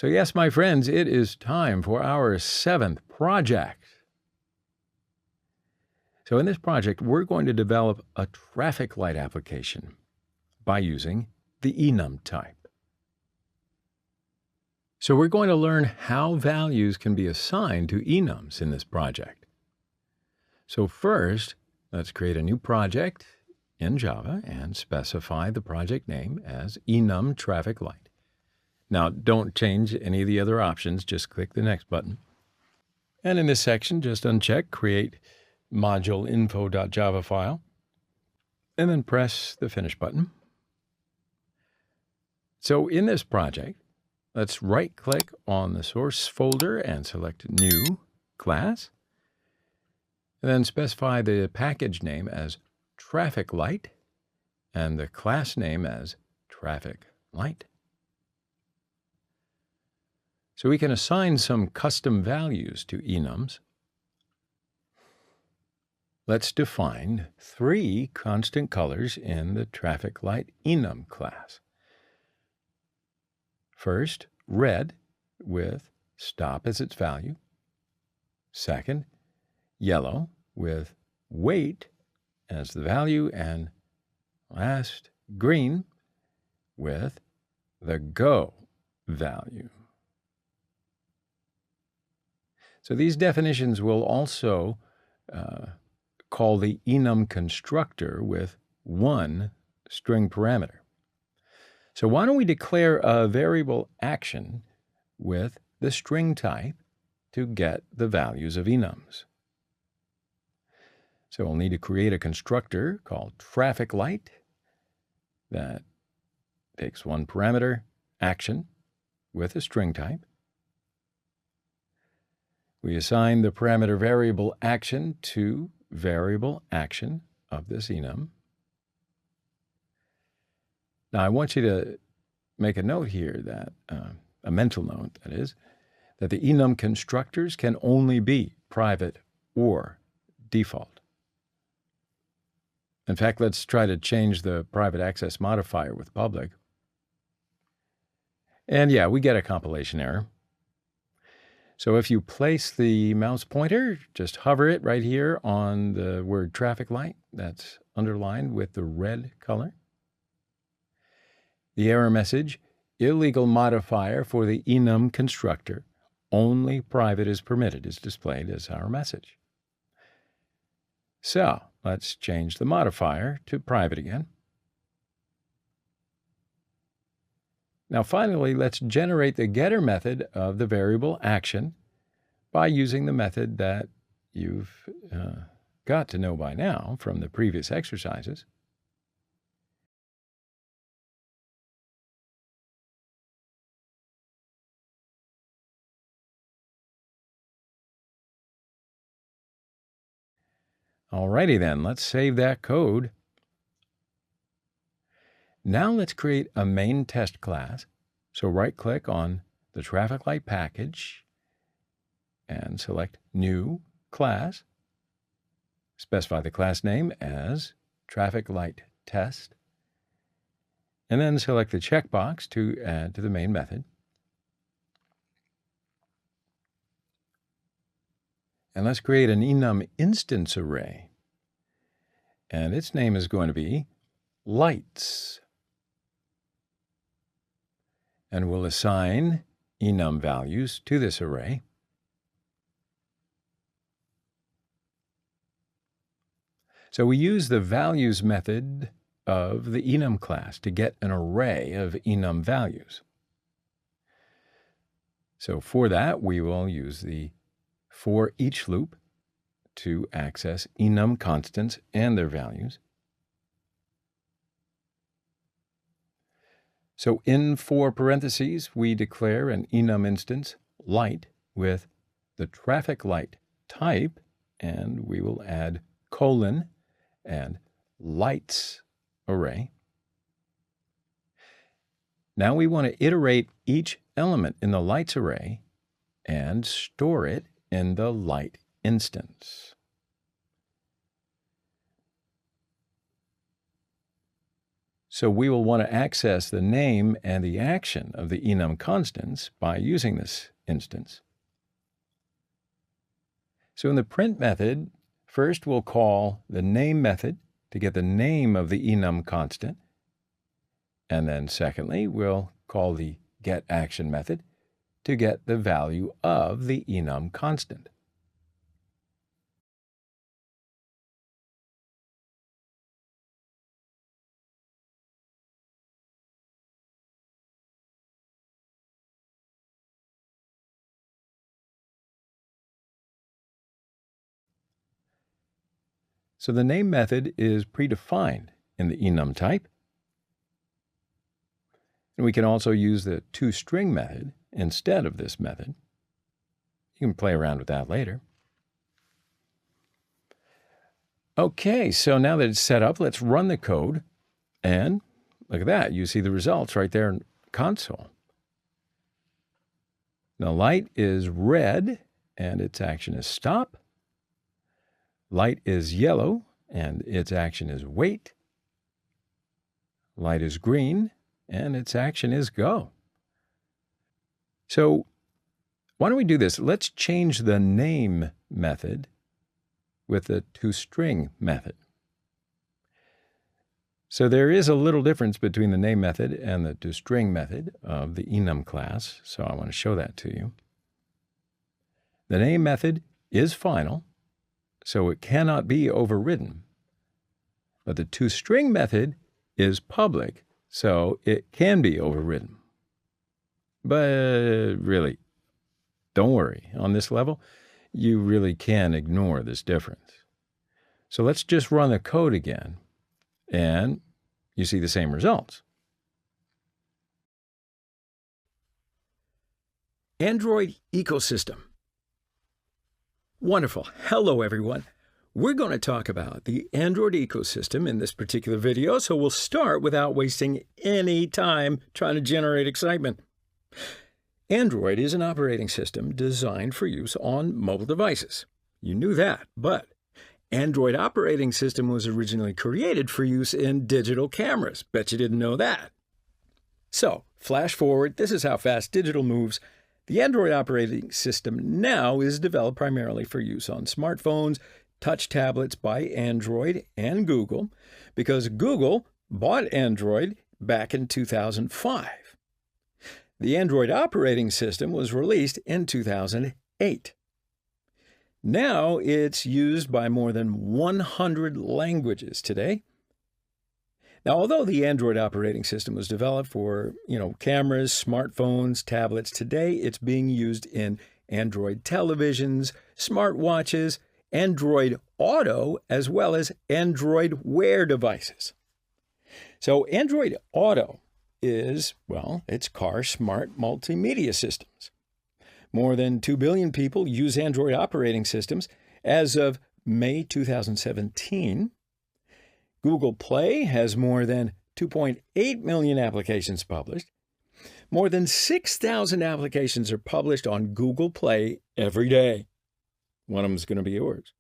So yes, my friends, it is time for our 7th project. So in this project, we're going to develop a traffic light application by using the enum type. So we're going to learn how values can be assigned to enums in this project. So first, let's create a new project in Java and specify the project name as enum traffic light. Now, don't change any of the other options, just click the next button. And in this section, just uncheck create module info.java file, and then press the finish button. So in this project, let's right-click on the source folder and select New Class, and then specify the package name as Traffic Light and the class name as Traffic Light. So we can assign some custom values to enums. Let's define 3 constant colors in the Traffic Light enum class. First, red with stop as its value. Second, yellow with wait as the value. And last, green with the go value. So these definitions will also call the enum constructor with one string parameter. So why don't we declare a variable action with the string type to get the values of enums? So we'll need to create a constructor called traffic light that takes one parameter, action, with a string type. We assign the parameter variable action to variable action of this enum. Now, I want you to make a note here that, a mental note that is, that the enum constructors can only be private or default. In fact, let's try to change the private access modifier with public. And yeah, we get a compilation error. So if you place the mouse pointer, just hover it right here on the word traffic light that's underlined with the red color. The error message, illegal modifier for the enum constructor, only private is permitted, is displayed as our message. So let's change the modifier to private again. Now finally, let's generate the getter method of the variable action by using the method that you've got to know by now from the previous exercises. Alrighty then, let's save that code. Now let's create a main test class. So right-click on the traffic light package and select New Class. Specify the class name as Traffic Light Test. And then select the checkbox to add to the main method. And let's create an enum instance array. And its name is going to be lights. And we'll assign enum values to this array. So we use the values method of the enum class to get an array of enum values. So for that, we will use the for each loop to access enum constants and their values. So in for parentheses, we declare an enum instance light with the traffic light type, and we will add colon and lights array. Now we want to iterate each element in the lights array and store it in the light instance. So we will want to access the name and the action of the enum constants by using this instance. So in the print method, first we'll call the name method to get the name of the enum constant. And then secondly, we'll call the getAction method to get the value of the enum constant. So the name method is predefined in the enum type. And we can also use the toString method instead of this method. You can play around with that later. Okay, so now that it's set up, let's run the code. And look at that. You see the results right there in console. Now light is red, and its action is stop. Light is yellow, and its action is wait. Light is green, and its action is go. So why don't we do this? Let's change the name method with the toString method. So there is a little difference between the name method and the toString method of the enum class, so I want to show that to you. The name method is final, so it cannot be overridden. But the toString method is public, so it can be overridden. But really, don't worry. On this level, you really can ignore this difference. So let's just run the code again, and you see the same results. Android ecosystem. Wonderful. Hello, everyone. We're going to talk about the Android ecosystem in this particular video, so we'll start without wasting any time trying to generate excitement. Android is an operating system designed for use on mobile devices. You knew that, but Android operating system was originally created for use in digital cameras. Bet you didn't know that. So, flash forward, this is how fast digital moves. The Android operating system now is developed primarily for use on smartphones, touch tablets by Android and Google, because Google bought Android back in 2005. The Android operating system was released in 2008. Now it's used by more than 100 languages today. Now, although the Android operating system was developed for, cameras, smartphones, tablets, today it's being used in Android televisions, smartwatches, Android Auto, as well as Android Wear devices. So Android Auto is, it's car smart multimedia systems. More than 2 billion people use Android operating systems as of May 2017. Google Play has more than 2.8 million applications published. More than 6,000 applications are published on Google Play every day. One of them is going to be yours.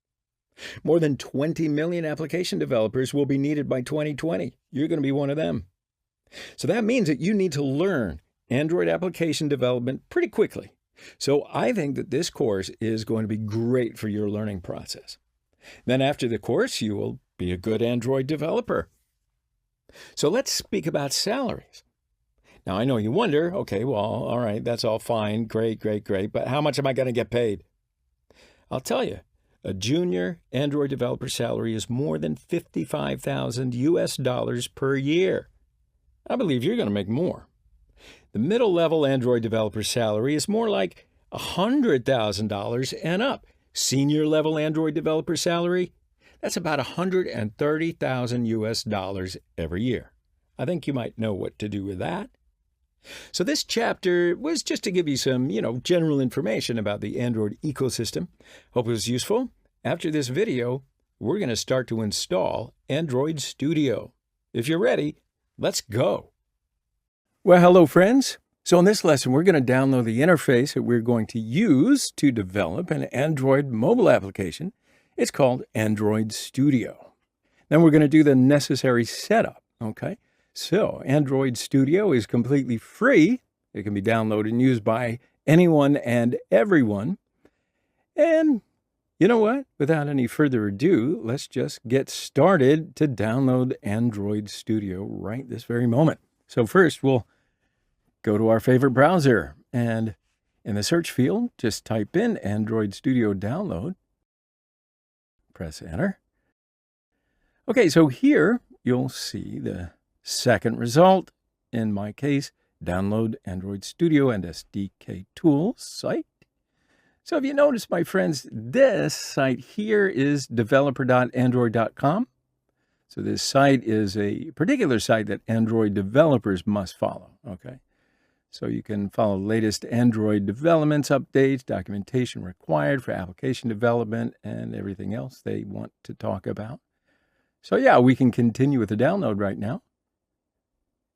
More than 20 million application developers will be needed by 2020. You're going to be one of them. So that means that you need to learn Android application development pretty quickly. So I think that this course is going to be great for your learning process. Then after the course, you will be a good Android developer. So let's speak about salaries. Now, I know you wonder, okay, well, all right, that's all fine, great, but how much am I going to get paid? I'll tell you, a junior Android developer salary is more than $55,000 US per year. I believe you're going to make more. The middle-level Android developer salary is more like $100,000 and up. Senior-level Android developer salary, that's about $130,000 US every year. I think you might know what to do with that. So this chapter was just to give you some, general information about the Android ecosystem. Hope it was useful. After this video, we're going to start to install Android Studio. If you're ready, let's go. Well, hello, friends. So in this lesson, we're going to download the interface that we're going to use to develop an Android mobile application. It's called Android Studio. Then we're going to do the necessary setup, okay? So, Android Studio is completely free. It can be downloaded and used by anyone and everyone. And you know what? Without any further ado, let's just get started to download Android Studio right this very moment. So first, we'll go to our favorite browser, and in the search field, just type in Android Studio Download. Press Enter. Okay, so here you'll see the second result. In my case, Download Android Studio and SDK Tools site. So if you notice, my friends, this site here is developer.android.com. So this site is a particular site that Android developers must follow, okay? So you can follow latest Android developments, updates, documentation required for application development, and everything else they want to talk about. So yeah, we can continue with the download right now.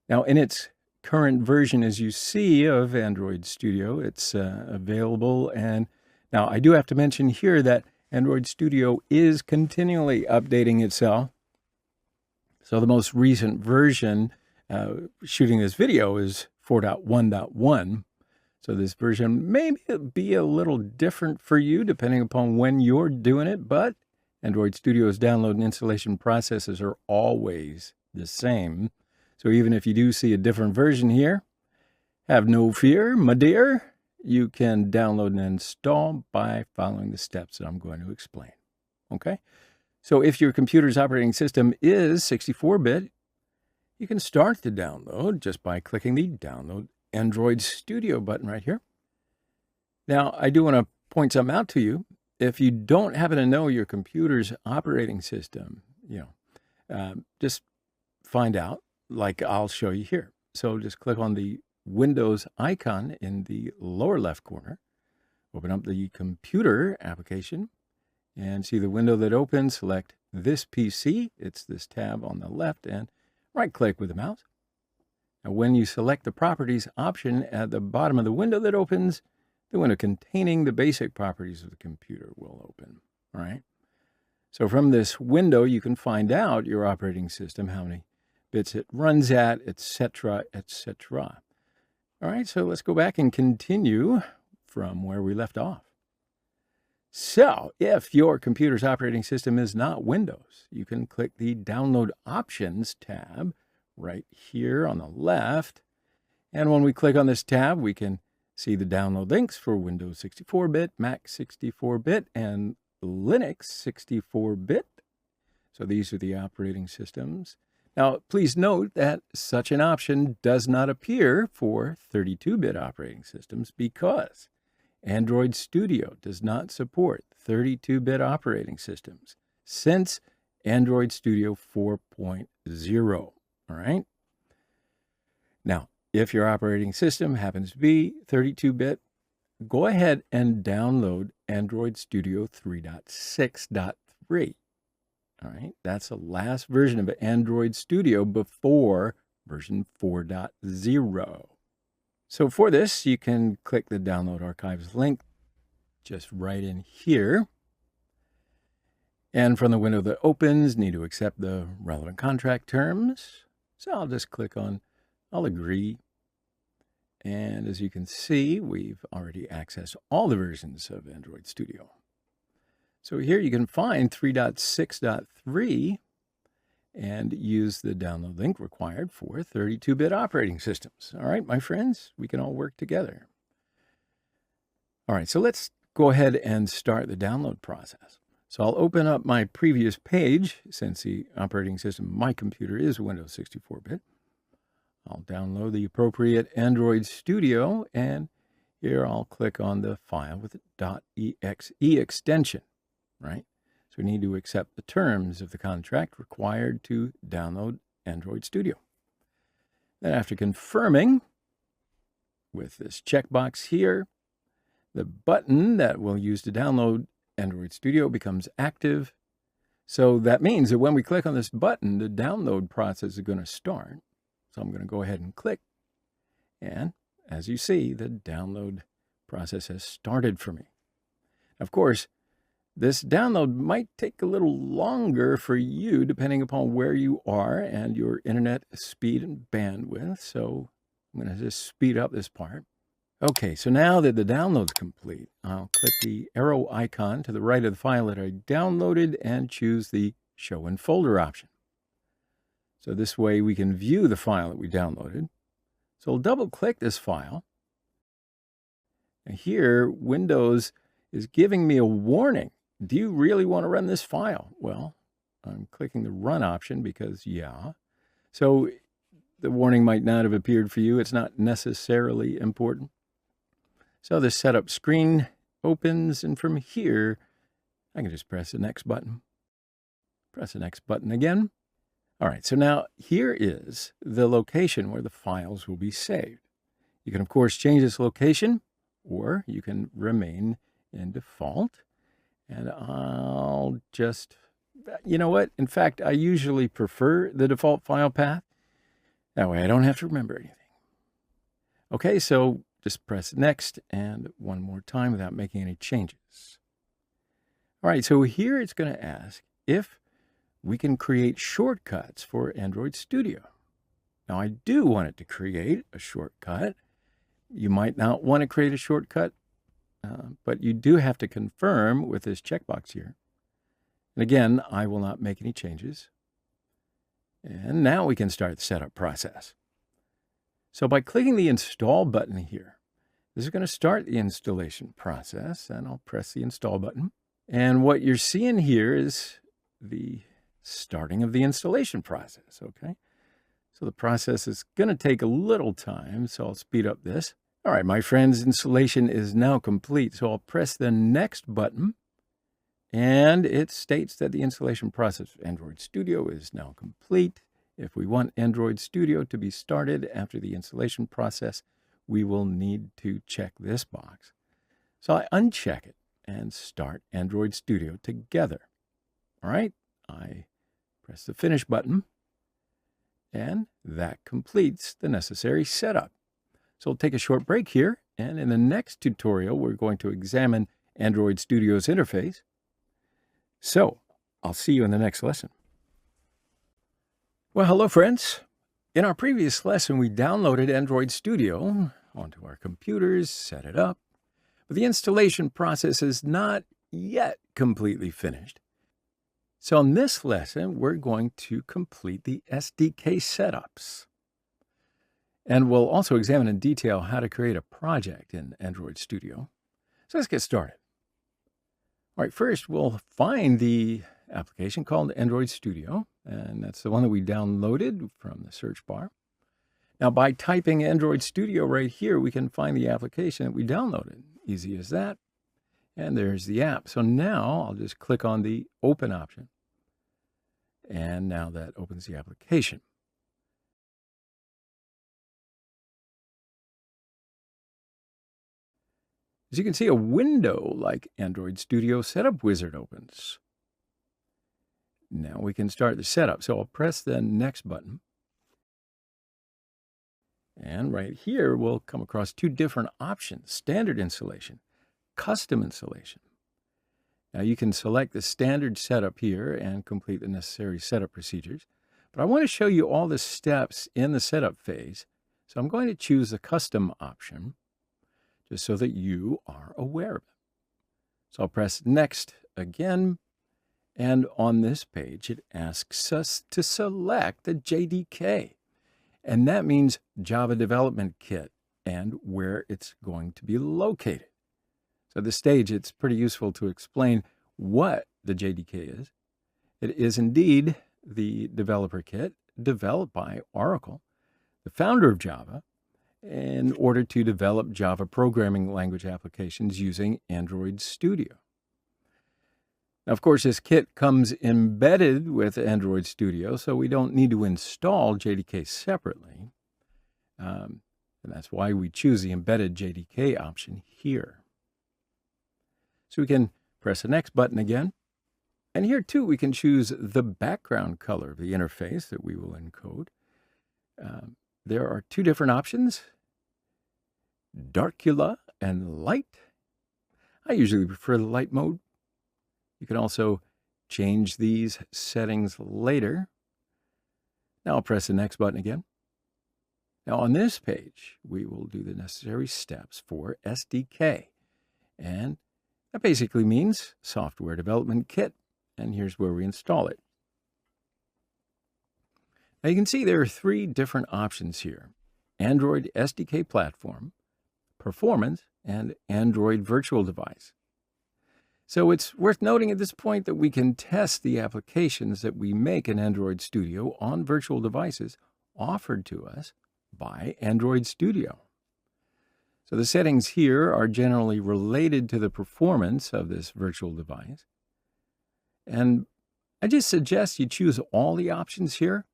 Now, in its current version, as you see, of Android Studio, it's available. And now I do have to mention here that Android Studio is continually updating itself. So the most recent version, shooting this video, is 4.1.1. So this version may be a little different for you depending upon when you're doing it, but Android Studio's download and installation processes are always the same. So even if you do see a different version here, have no fear, my dear. You can download and install by following the steps that I'm going to explain. Okay? So if your computer's operating system is 64-bit, you can start the download just by clicking the Download Android Studio button right here. Now, I do want to point something out to you. If you don't happen to know your computer's operating system, just find out, like I'll show you here. So just click on the Windows icon in the lower left corner, open up the computer application, and see the window that opens. Select this PC. It's this tab on the left, and right-click with the mouse. Now, when you select the Properties option at the bottom of the window that opens, the window containing the basic properties of the computer will open. All right. So from this window, you can find out your operating system, how many bits it runs at, etc., etc. All right, so let's go back and continue from where we left off. So if your computer's operating system is not Windows, you can click the Download Options tab right here on the left. And when we click on this tab, we can see the download links for Windows 64-bit, Mac 64-bit, and Linux 64-bit. So these are the operating systems. Now, please note that such an option does not appear for 32-bit operating systems because Android Studio does not support 32-bit operating systems since Android Studio 4.0. All right? Now, if your operating system happens to be 32-bit, go ahead and download Android Studio 3.6.3. All right, that's the last version of Android Studio before version 4.0. So for this, you can click the Download Archives link just right in here. And from the window that opens, need to accept the relevant contract terms. So I'll just click on I'll agree. And as you can see, we've already accessed all the versions of Android Studio. So here you can find 3.6.3 and use the download link required for 32-bit operating systems. All right, my friends, we can all work together. All right, so let's go ahead and start the download process. So I'll open up my previous page since the operating system of my computer is Windows 64-bit. I'll download the appropriate Android Studio, and here I'll click on the file with the .exe extension, right? So we need to accept the terms of the contract required to download Android Studio. Then after confirming with this checkbox here, the button that we'll use to download Android Studio becomes active. So that means that when we click on this button, the download process is going to start. So I'm going to go ahead and click. And as you see, the download process has started for me. Of course, This download might take a little longer for you depending upon where you are and your internet speed and bandwidth. So I'm going to just speed up this part. Okay, so now that the download's complete, I'll click the arrow icon to the right of the file that I downloaded and choose the Show in Folder option. So this way we can view the file that we downloaded. So I'll double-click this file. And here, Windows is giving me a warning. Do you really want to run this file? Well, I'm clicking the Run option because, yeah. So the warning might not have appeared for you. It's not necessarily important. So the setup screen opens, and from here, I can just press the next button. Press the next button again. All right, so now here is the location where the files will be saved. You can, of course, change this location, or you can remain in default. And I'll just, you know what? In fact, I usually prefer the default file path. That way I don't have to remember anything. Okay, so just press next and one more time without making any changes. All right, so here it's going to ask if we can create shortcuts for Android Studio. Now, I do want it to create a shortcut. You might not want to create a shortcut, but you do have to confirm with this checkbox here. And again, I will not make any changes. And now we can start the setup process. So by clicking the Install button here, this is going to start the installation process, and I'll press the Install button. And what you're seeing here is the starting of the installation process, okay? So the process is going to take a little time, so I'll speed up this. All right, my friends, installation is now complete, so I'll press the Next button, and it states that the installation process of Android Studio is now complete. If we want Android Studio to be started after the installation process, we will need to check this box. So I uncheck it and start Android Studio together. All right, I press the Finish button, and that completes the necessary setup. So we'll take a short break here, and in the next tutorial, we're going to examine Android Studio's interface. So I'll see you in the next lesson. Well, hello, friends. In our previous lesson, we downloaded Android Studio onto our computers, set it up, but the installation process is not yet completely finished. So in this lesson, we're going to complete the SDK setups. And we'll also examine in detail how to create a project in Android Studio. So let's get started. All right, first we'll find the application called Android Studio, and that's the one that we downloaded from the search bar. Now, by typing Android Studio right here, we can find the application that we downloaded. Easy as that. And there's the app. So now I'll just click on the Open option. And now that opens the application. As you can see, a window like Android Studio Setup Wizard opens. Now we can start the setup. So I'll press the Next button. And right here, we'll come across two different options: standard installation, custom installation. Now you can select the standard setup here and complete the necessary setup procedures. But I want to show you all the steps in the setup phase. So I'm going to choose the custom option just so that you are aware of it. So I'll press Next again. And on this page, it asks us to select the JDK. And that means Java Development Kit and where it's going to be located. So at this stage, it's pretty useful to explain what the JDK is. It is indeed the developer kit developed by Oracle, the founder of Java, in order to develop Java programming language applications using Android Studio. Now, of course, this kit comes embedded with Android Studio, so we don't need to install JDK separately. And that's why we choose the embedded JDK option here. So we can press the Next button again. And here, too, we can choose the background color of the interface that we will encode. There are two different options: Darkula and Light. I usually prefer the light mode. You can also change these settings later. Now I'll press the next button again. Now on this page, we will do the necessary steps for SDK. And that basically means Software Development Kit. And here's where we install it. Now you can see there are 3 different options here: Android SDK Platform, Performance, and Android Virtual Device. So it's worth noting at this point that we can test the applications that we make in Android Studio on virtual devices offered to us by Android Studio. So the settings here are generally related to the performance of this virtual device. And I just suggest you choose all the options here.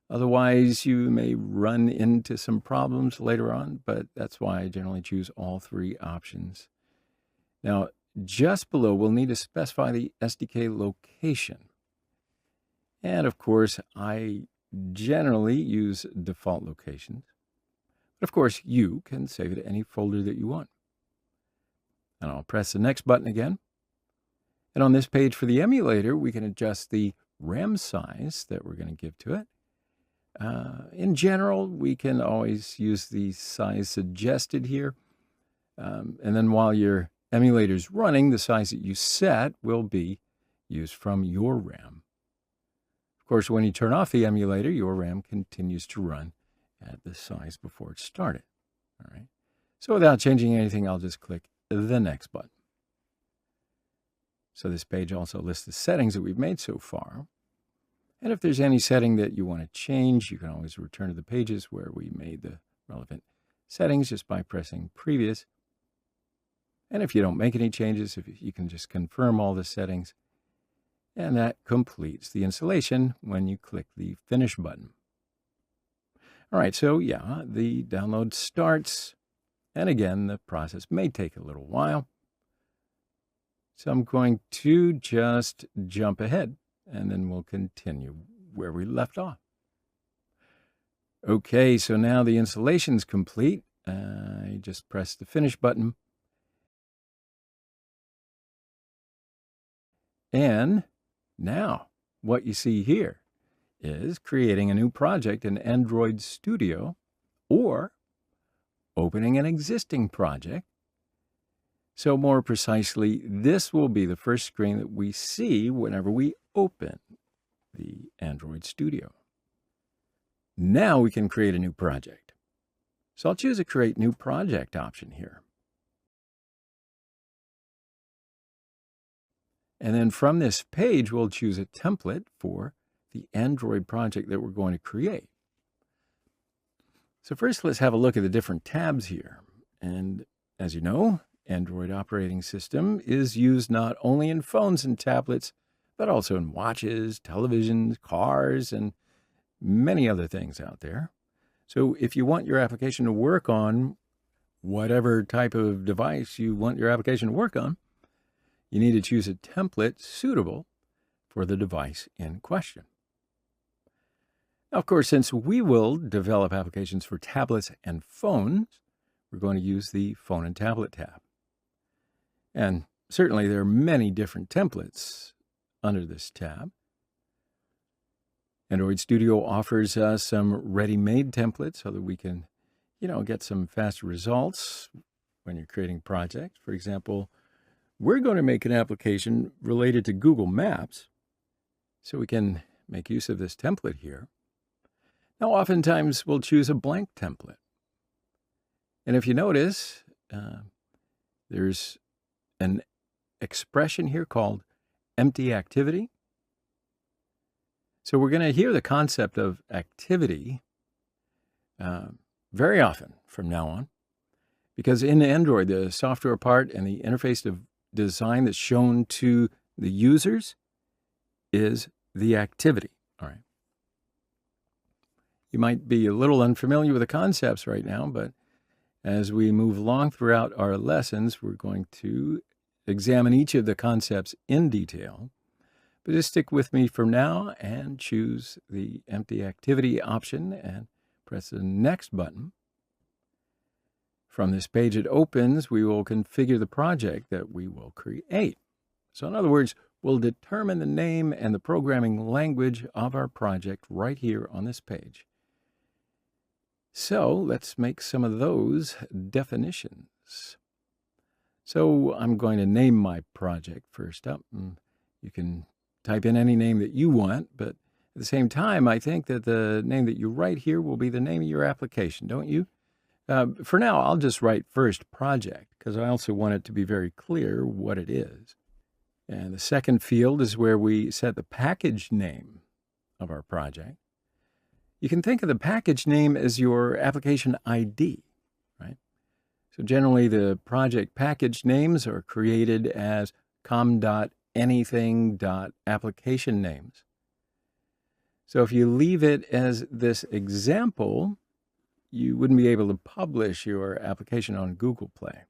Otherwise, you may run into some problems later on, but that's why I generally choose all 3 options. Now, just below, we'll need to specify the SDK location. And of course, I generally use default locations. But of course, you can save it to any folder that you want. And I'll press the next button again. And on this page for the emulator, we can adjust the RAM size that we're going to give to it. In general, we can always use the size suggested here. And then while your emulator is running, the size that you set will be used from your RAM. Of course, when you turn off the emulator, your RAM continues to run at the size before it started. All right. So without changing anything, I'll just click the next button. So this page also lists the settings that we've made so far. And if there's any setting that you want to change, you can always return to the pages where we made the relevant settings just by pressing previous. And if you don't make any changes, if you can just confirm all the settings. And that completes the installation when you click the Finish button. All right, so yeah, the download starts. And again, the process may take a little while. So I'm going to just jump ahead, and then we'll continue where we left off. Okay, so now the installation's complete. I just press the Finish button. And now what you see here is creating a new project in Android Studio or opening an existing project. So more precisely, this will be the first screen that we see whenever we open the Android Studio. Now we can create a new project. So I'll choose a Create New Project option here. And then from this page, we'll choose a template for the Android project that we're going to create. So first, let's have a look at the different tabs here. And as you know, Android operating system is used not only in phones and tablets, but also in watches, televisions, cars, and many other things out there. So if you want your application to work on whatever type of device you want your application to work on, you need to choose a template suitable for the device in question. Now, of course, since we will develop applications for tablets and phones, we're going to use the Phone and Tablet tab. And certainly there are many different templates under this tab. Android Studio offers us some ready-made templates so that we can, get some faster results when you're creating projects. For example, we're going to make an application related to Google Maps, so we can make use of this template here. Now, oftentimes we'll choose a blank template. And if you notice, there's an expression here called empty activity. So we're going to hear the concept of activity very often from now on, because in Android, the software part and the interface of design that's shown to the users is the activity. All right. You might be a little unfamiliar with the concepts right now, but as we move along throughout our lessons, we're going to examine each of the concepts in detail. But just stick with me for now and choose the empty activity option and press the next button. From this page it opens, we will configure the project that we will create. So in other words, will determine the name and the programming language of our project right here on this page. So let's make some of those definitions. So I'm going to name my project first up. And you can type in any name that you want, but at the same time, I think that the name that you write here will be the name of your application, don't you? For now, I'll just write first project because I also want it to be very clear what it is. And the second field is where we set the package name of our project. You can think of the package name as your application ID, right? So generally the project package names are created as com.anything.application names. So if you leave it as this example, you wouldn't be able to publish your application on Google Play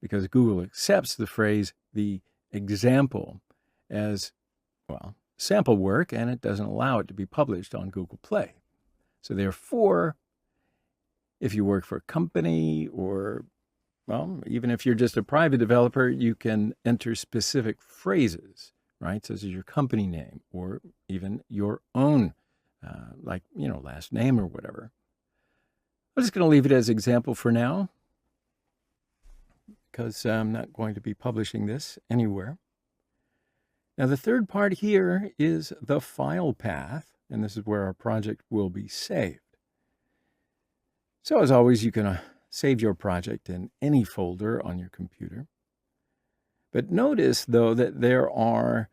because Google accepts the phrase, the example, as, well, sample work, and it doesn't allow it to be published on Google Play. So therefore, if you work for a company or, well, even if you're just a private developer, you can enter specific phrases, right? Such as your company name or even your own, like, last name or whatever. I'm just going to leave it as example for now because I'm not going to be publishing this anywhere. Now, the third part here is the file path, and this is where our project will be saved. So as always, you can save your project in any folder on your computer. But notice, though, that there are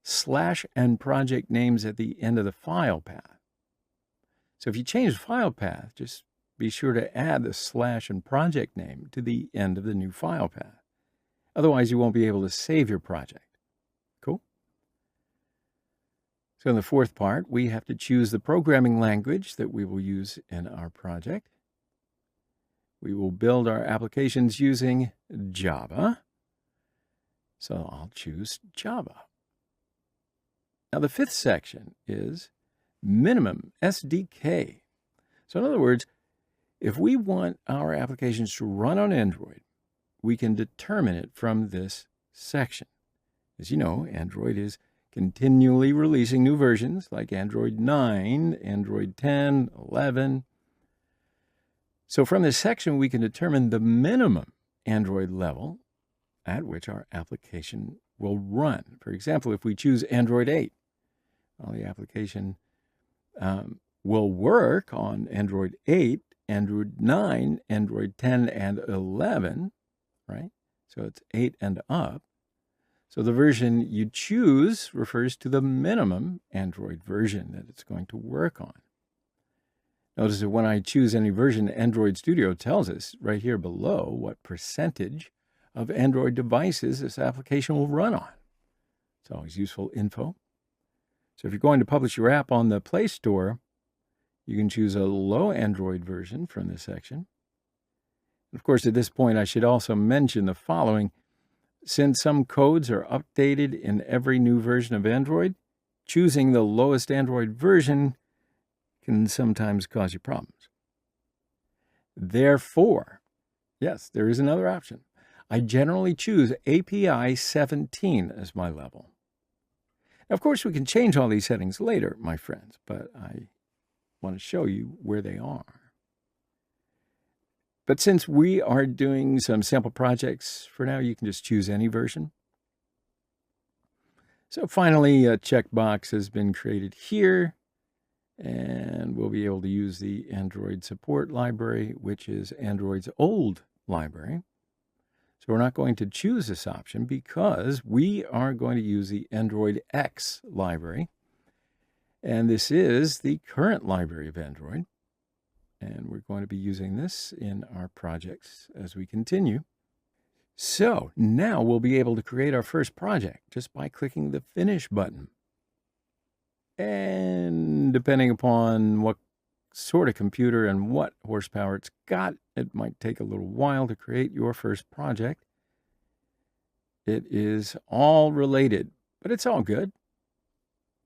/ and project names at the end of the file path. So if you change the file path, just be sure to add the / and project name to the end of the new file path. Otherwise, you won't be able to save your project. Cool? So in the fourth part, we have to choose the programming language that we will use in our project. We will build our applications using Java. So I'll choose Java. Now the fifth section is minimum SDK. So in other words, if we want our applications to run on Android, we can determine it from this section. As you know, Android is continually releasing new versions like Android 9, Android 10, 11. So from this section, we can determine the minimum Android level at which our application will run. For example, if we choose Android 8, well, the application will work on Android 8, Android 9, Android 10, and 11, right? So it's 8 and up. So the version you choose refers to the minimum Android version that it's going to work on. Notice that when I choose any version, Android Studio tells us right here below what percentage of Android devices this application will run on. It's always useful info. So if you're going to publish your app on the Play Store, you can choose a low Android version from this section. Of course, at this point, I should also mention the following. Since some codes are updated in every new version of Android, choosing the lowest Android version can sometimes cause you problems. Therefore, yes, there is another option. I generally choose API 17 as my level. Now, of course, we can change all these settings later, my friends, but I want to show you where they are. But since we are doing some sample projects for now, you can just choose any version. So finally, a checkbox has been created here, and we'll be able to use the Android support library, which is Android's old library. So we're not going to choose this option because we are going to use the Android X library. And this is the current library of Android. And we're going to be using this in our projects as we continue. So now we'll be able to create our first project just by clicking the Finish button. And depending upon what sort of computer and what horsepower it's got, it might take a little while to create your first project. It is all related, but it's all good.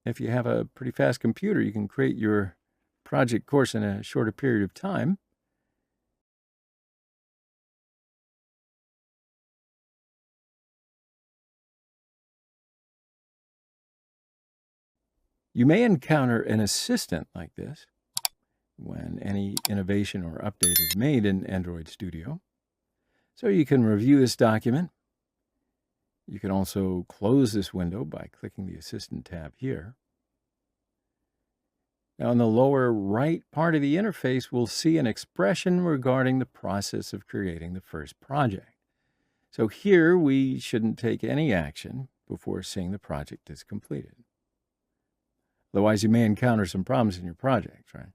If you have a pretty fast computer, you can create your project course in a shorter period of time. You may encounter an assistant like this when any innovation or update is made in Android Studio. So you can review this document. You can also close this window by clicking the Assistant tab here. Now, in the lower right part of the interface, we'll see an expression regarding the process of creating the first project. So here, we shouldn't take any action before seeing the project is completed. Otherwise, you may encounter some problems in your project, right?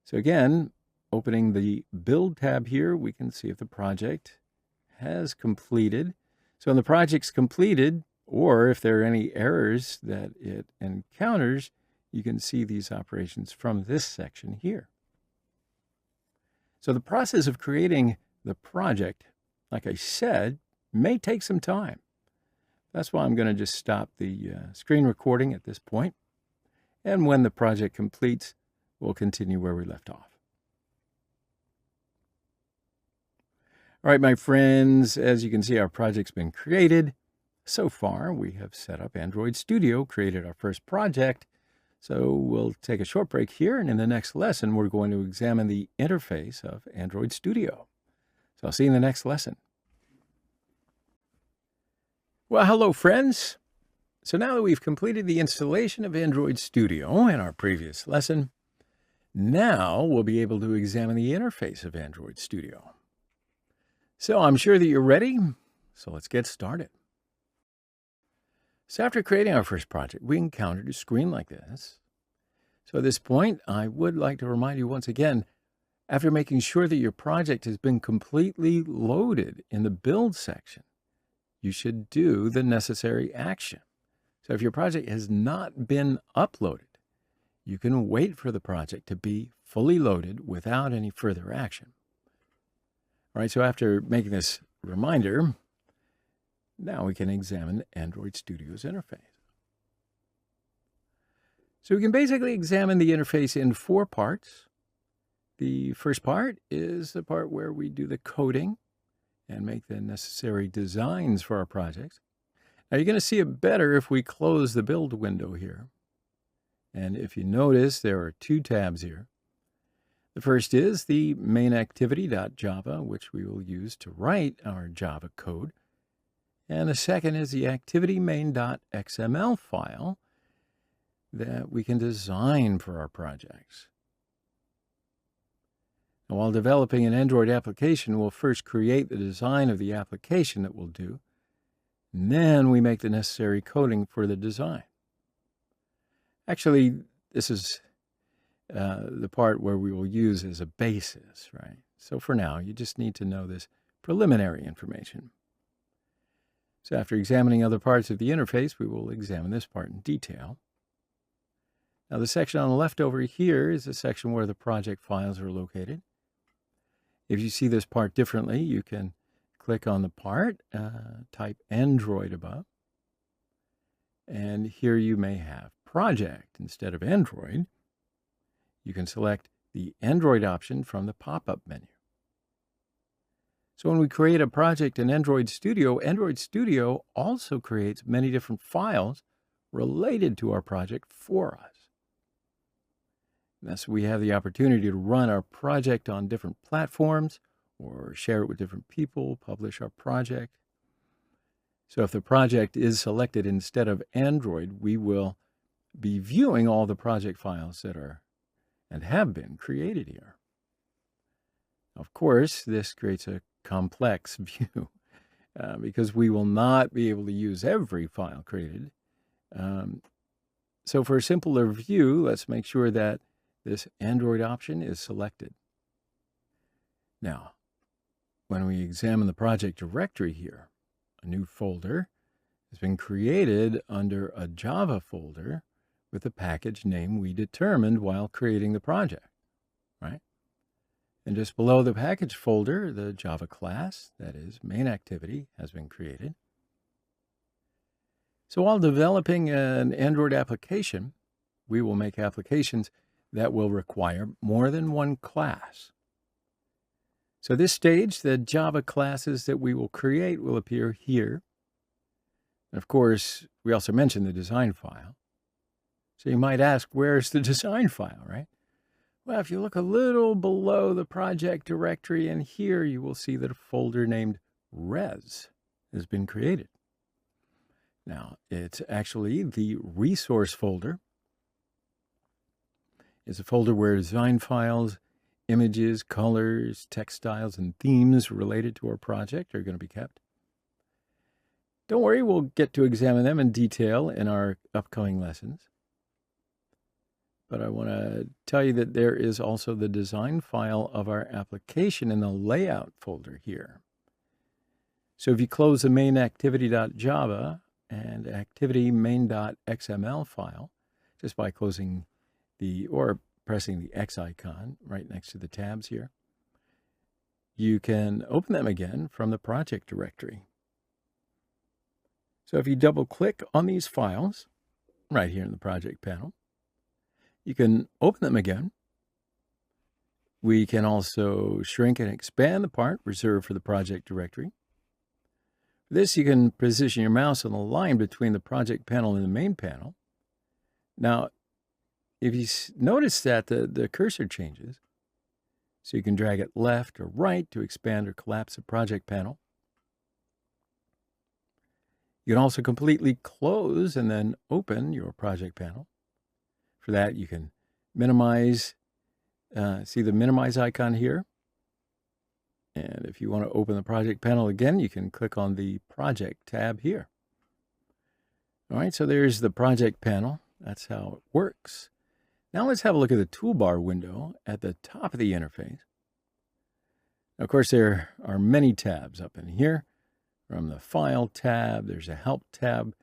So again, opening the Build tab here, we can see if the project has completed. So when the project's completed, or if there are any errors that it encounters, you can see these operations from this section here. So the process of creating the project, like I said, may take some time. That's why I'm going to just stop the screen recording at this point. And when the project completes, we'll continue where we left off. All right, my friends, as you can see, our project's been created. So far, we have set up Android Studio, created our first project. So we'll take a short break here, and in the next lesson, we're going to examine the interface of Android Studio. So I'll see you in the next lesson. Well, hello, friends. So now that we've completed the installation of Android Studio in our previous lesson, now we'll be able to examine the interface of Android Studio. So I'm sure that you're ready, so let's get started. So after creating our first project, we encountered a screen like this. So at this point, I would like to remind you once again, after making sure that your project has been completely loaded in the build section, you should do the necessary action. So if your project has not been uploaded, you can wait for the project to be fully loaded without any further action. All right, so after making this reminder, now we can examine Android Studio's interface. So we can basically examine the interface in 4 parts. The first part is the part where we do the coding and make the necessary designs for our projects. Now you're going to see it better if we close the build window here. And if you notice, there are 2 tabs here. The first is the main activity.java, which we will use to write our Java code. And the second is the activity main.xml file that we can design for our projects. Now, while developing an Android application, we'll first create the design of the application that we'll do, and then we make the necessary coding for the design. Actually, this is the part where we will use as a basis, right? So for now, you just need to know this preliminary information. So after examining other parts of the interface, we will examine this part in detail. Now the section on the left over here is the section where the project files are located. If you see this part differently, you can click on the part, type Android above, and here you may have project instead of Android. You can select the Android option from the pop-up menu. So when we create a project in Android Studio also creates many different files related to our project for us. Thus, we have the opportunity to run our project on different platforms or share it with different people, publish our project. So if the project is selected instead of Android, we will be viewing all the project files that are and have been created here. Of course, this creates a complex view because we will not be able to use every file created. So for a simpler view, let's make sure that this Android option is selected. Now, when we examine the project directory here, a new folder has been created under a Java folder with the package name we determined while creating the project, right? And just below the package folder, the Java class, that is main activity, has been created. So while developing an Android application, we will make applications that will require more than one class. So this stage, the Java classes that we will create will appear here. And of course, we also mentioned the design file. So you might ask, where's the design file, right? Well, if you look a little below the project directory in here, you will see that a folder named Res has been created. Now, it's actually the resource folder. It's a folder where design files, images, colors, text styles, and themes related to our project are going to be kept. Don't worry, we'll get to examine them in detail in our upcoming lessons. But I want to tell you that there is also the design file of our application in the layout folder here. So if you close the main activity.java and activity main.xml file, just by closing or pressing the X icon right next to the tabs here, you can open them again from the project directory. So if you double click on these files right here in the project panel, you can open them again. We can also shrink and expand the part reserved for the project directory. For this, you can position your mouse on the line between the project panel and the main panel. Now, if you notice that the cursor changes, so you can drag it left or right to expand or collapse the project panel. You can also completely close and then open your project panel. For that, you can minimize, see the minimize icon here. And if you want to open the project panel again, you can click on the project tab here. All right, so there's the project panel. That's how it works. Now let's have a look at the toolbar window at the top of the interface. Of course, there are many tabs up in here. From the File tab, there's a Help tab,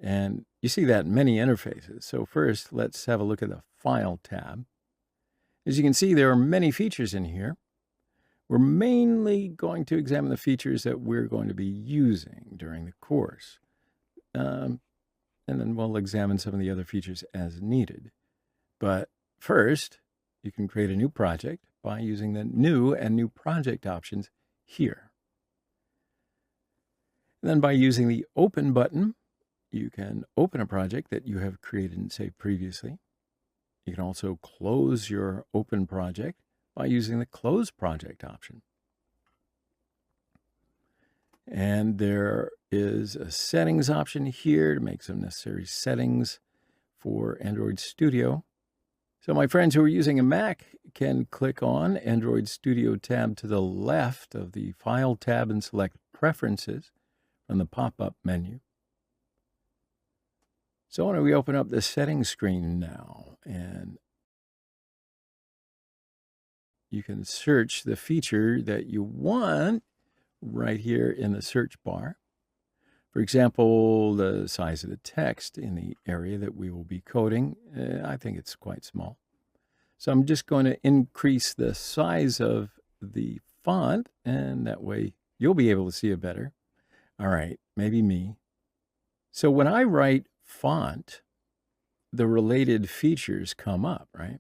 and you see that in many interfaces. So first, let's have a look at the File tab. As you can see, there are many features in here. We're mainly going to examine the features that we're going to be using during the course. And then we'll examine some of the other features as needed. But first, you can create a new project by using the New and New Project options here. And then by using the Open button, you can open a project that you have created and saved previously. You can also close your open project by using the Close Project option. And there is a Settings option here to make some necessary settings for Android Studio. So my friends who are using a Mac can click on Android Studio tab to the left of the File tab and select Preferences from the pop-up menu. So why don't we open up the settings screen now, and you can search the feature that you want right here in the search bar. For example, the size of the text in the area that we will be coding, I think it's quite small. So I'm just going to increase the size of the font, and that way you'll be able to see it better. All right, maybe me. So when I write font, the related features come up, right?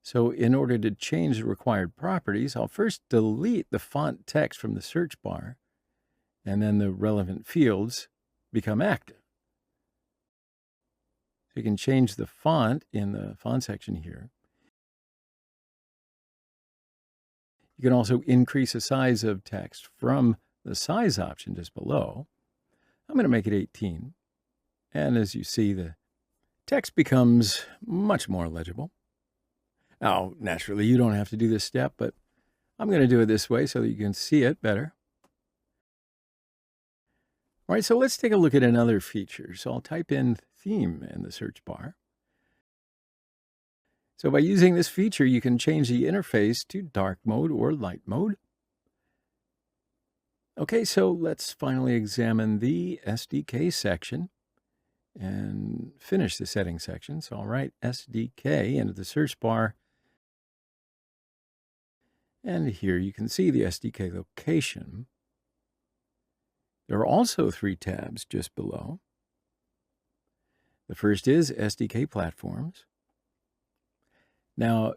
So in order to change the required properties, I'll first delete the font text from the search bar, and then the relevant fields become active. So you can change the font in the font section here. You can also increase the size of text from the size option just below. I'm going to make it 18. And as you see, the text becomes much more legible. Now, naturally, you don't have to do this step, but I'm going to do it this way so that you can see it better. All right, so let's take a look at another feature. So I'll type in theme in the search bar. So by using this feature, you can change the interface to dark mode or light mode. Okay, so let's finally examine the SDK section and finish the settings section. So I'll write SDK into the search bar. And here you can see the SDK location. There are also 3 tabs just below. The first is SDK platforms. Now,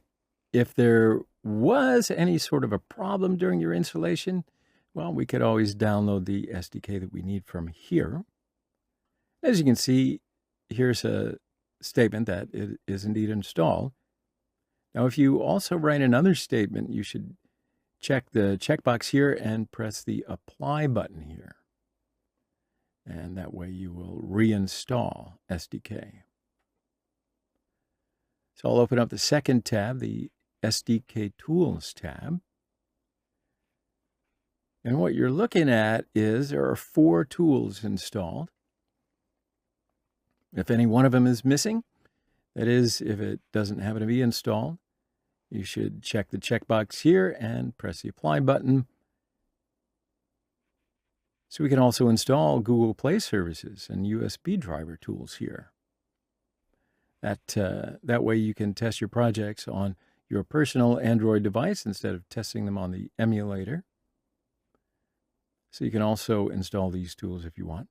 if there was any sort of a problem during your installation, well, we could always download the SDK that we need from here. As you can see, here's a statement that it is indeed installed. Now, if you also write another statement, you should check the checkbox here and press the Apply button here. And that way you will reinstall SDK. So I'll open up the second tab, the SDK Tools tab. And what you're looking at is there are 4 tools installed. If any one of them is missing, that is, if it doesn't happen to be installed, you should check the checkbox here and press the Apply button. So we can also install Google Play services and USB driver tools here. That way you can test your projects on your personal Android device instead of testing them on the emulator. So you can also install these tools if you want.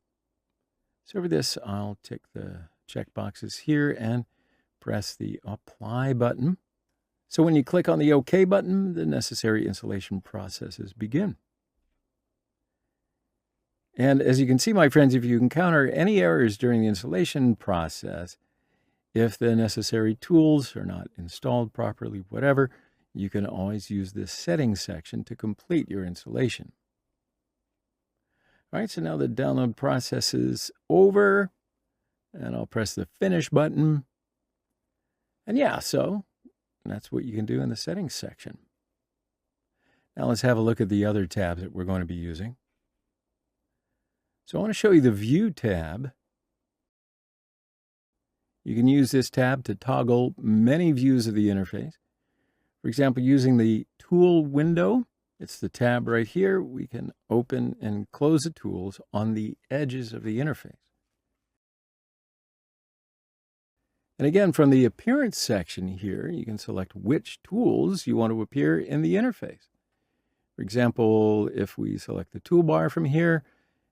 So for this, I'll tick the checkboxes here and press the Apply button. So when you click on the OK button, the necessary installation processes begin. And as you can see, my friends, if you encounter any errors during the installation process, if the necessary tools are not installed properly, whatever, you can always use this settings section to complete your installation. All right, so now the download process is over, and I'll press the Finish button. And yeah, so that's what you can do in the settings section. Now let's have a look at the other tabs that we're going to be using. So I want to show you the View tab. You can use this tab to toggle many views of the interface. For example, using the Tool window, it's the tab right here. We can open and close the tools on the edges of the interface. And again, from the Appearance section here, you can select which tools you want to appear in the interface. For example, if we select the toolbar from here,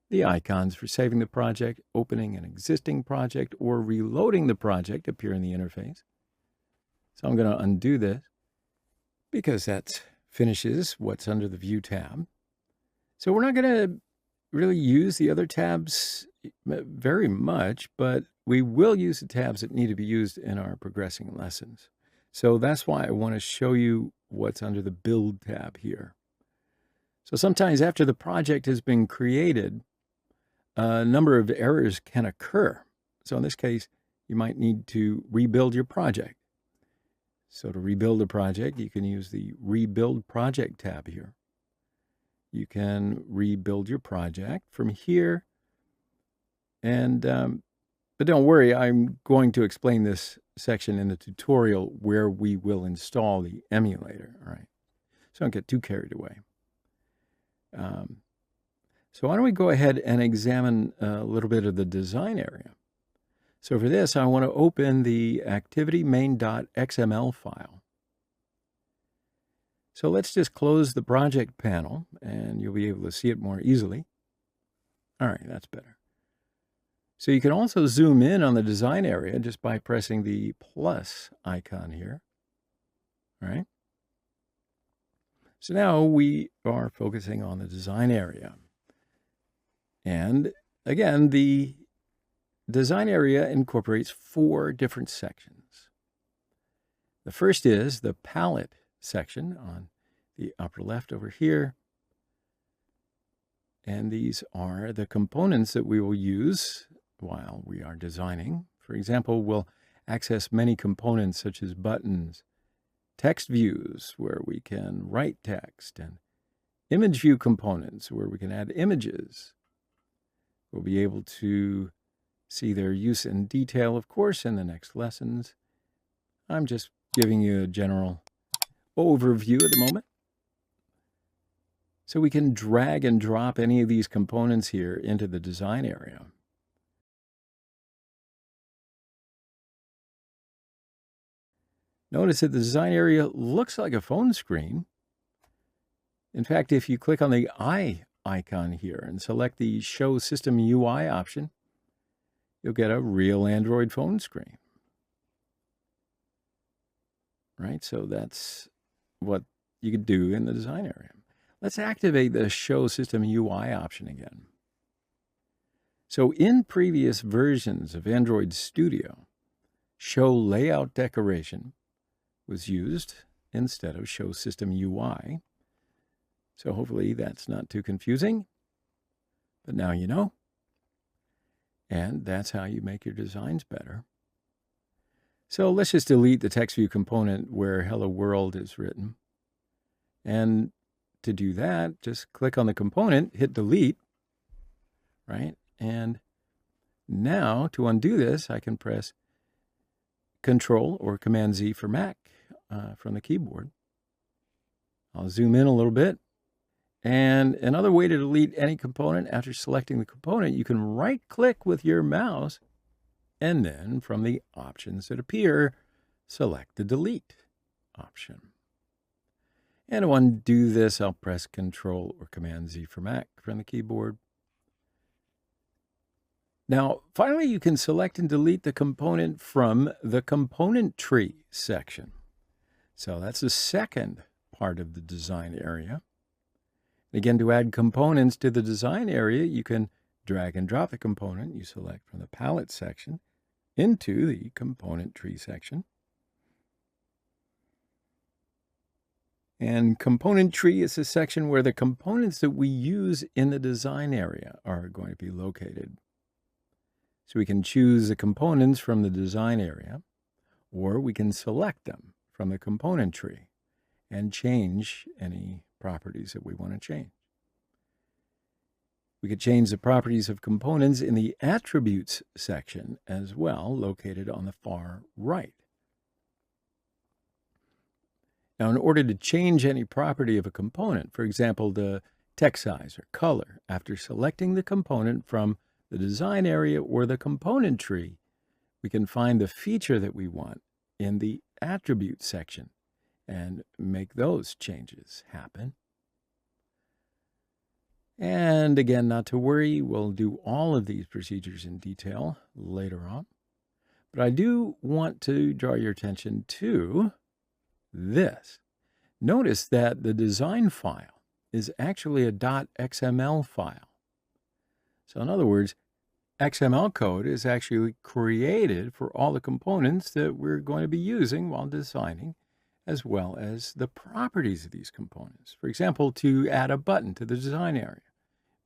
the icons for saving the project, opening an existing project, or reloading the project appear in the interface. So I'm going to undo this because that finishes what's under the View tab. So we're not going to really use the other tabs very much, but we will use the tabs that need to be used in our progressing lessons. So that's why I want to show you what's under the Build tab here. So sometimes after the project has been created, a number of errors can occur. So in this case, you might need to rebuild your project. So to rebuild a project, you can use the Rebuild Project tab here. You can rebuild your project from here. And but don't worry, I'm going to explain this section in the tutorial where we will install the emulator. All right. So don't get too carried away. So why don't we go ahead and examine a little bit of the design area. So for this, I want to open the activity main.xml file. So let's just close the project panel and you'll be able to see it more easily. All right, that's better. So you can also zoom in on the design area just by pressing the plus icon here. All right. So now we are focusing on the design area. And again, the design area incorporates 4 different sections. The first is the palette section on the upper left over here. And these are the components that we will use while we are designing. For example, we'll access many components such as buttons, text views where we can write text, and image view components where we can add images. We'll be able to see their use in detail, of course, in the next lessons. I'm just giving you a general overview at the moment. So we can drag and drop any of these components here into the design area. Notice that the design area looks like a phone screen. In fact, if you click on the eye icon here and select the Show System UI option, you'll get a real Android phone screen. Right, so that's what you could do in the design area. Let's activate the Show System UI option again. So in previous versions of Android Studio, show layout decoration was used instead of show system UI. So hopefully that's not too confusing, but now you know. And that's how you make your designs better. So let's just delete the text view component where hello world is written. And to do that, just click on the component, hit delete, right? And now to undo this, I can press Control or Command Z for Mac from the keyboard. I'll zoom in a little bit. And another way to delete any component after selecting the component, you can right-click with your mouse, and then from the options that appear, select the Delete option. And to undo this, I'll press Control or Command Z for Mac from the keyboard. Now, finally, you can select and delete the component from the Component Tree section. So that's the second part of the design area. Again, to add components to the design area, you can drag and drop the component you select from the palette section into the component tree section. And component tree is a section where the components that we use in the design area are going to be located. So we can choose the components from the design area, or we can select them from the component tree and change any properties that we want to change. We could change the properties of components in the attributes section as well, located on the far right. Now, in order to change any property of a component, for example, the text size or color, after selecting the component from the design area or the component tree, we can find the feature that we want in the attribute section and make those changes happen. And again, not to worry, we'll do all of these procedures in detail later on. But I do want to draw your attention to this. Notice that the design file is actually a .xml file. So in other words, XML code is actually created for all the components that we're going to be using while designing, as well as the properties of these components. For example, to add a button to the design area,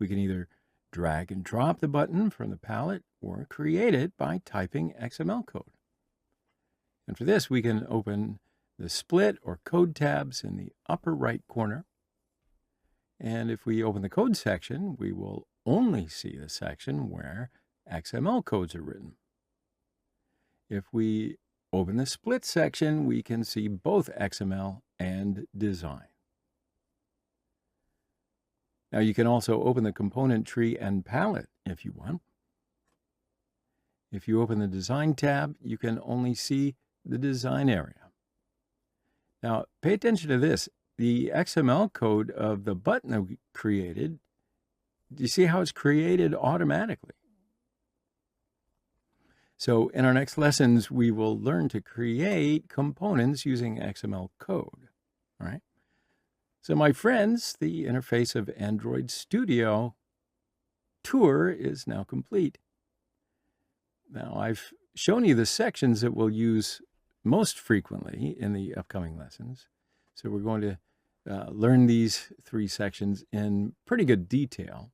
we can either drag and drop the button from the palette or create it by typing XML code. And for this, we can open the split or code tabs in the upper right corner. And if we open the code section, we will only see the section where XML codes are written. If we open the split section, we can see both XML and design. Now you can also open the component tree and palette if you want. If you open the design tab, you can only see the design area. Now pay attention to this. The XML code of the button that we created, do you see how it's created automatically? So in our next lessons, we will learn to create components using XML code, all right? So my friends, the interface of Android Studio tour is now complete. Now I've shown you the sections that we'll use most frequently in the upcoming lessons. So we're going to learn these three sections in pretty good detail.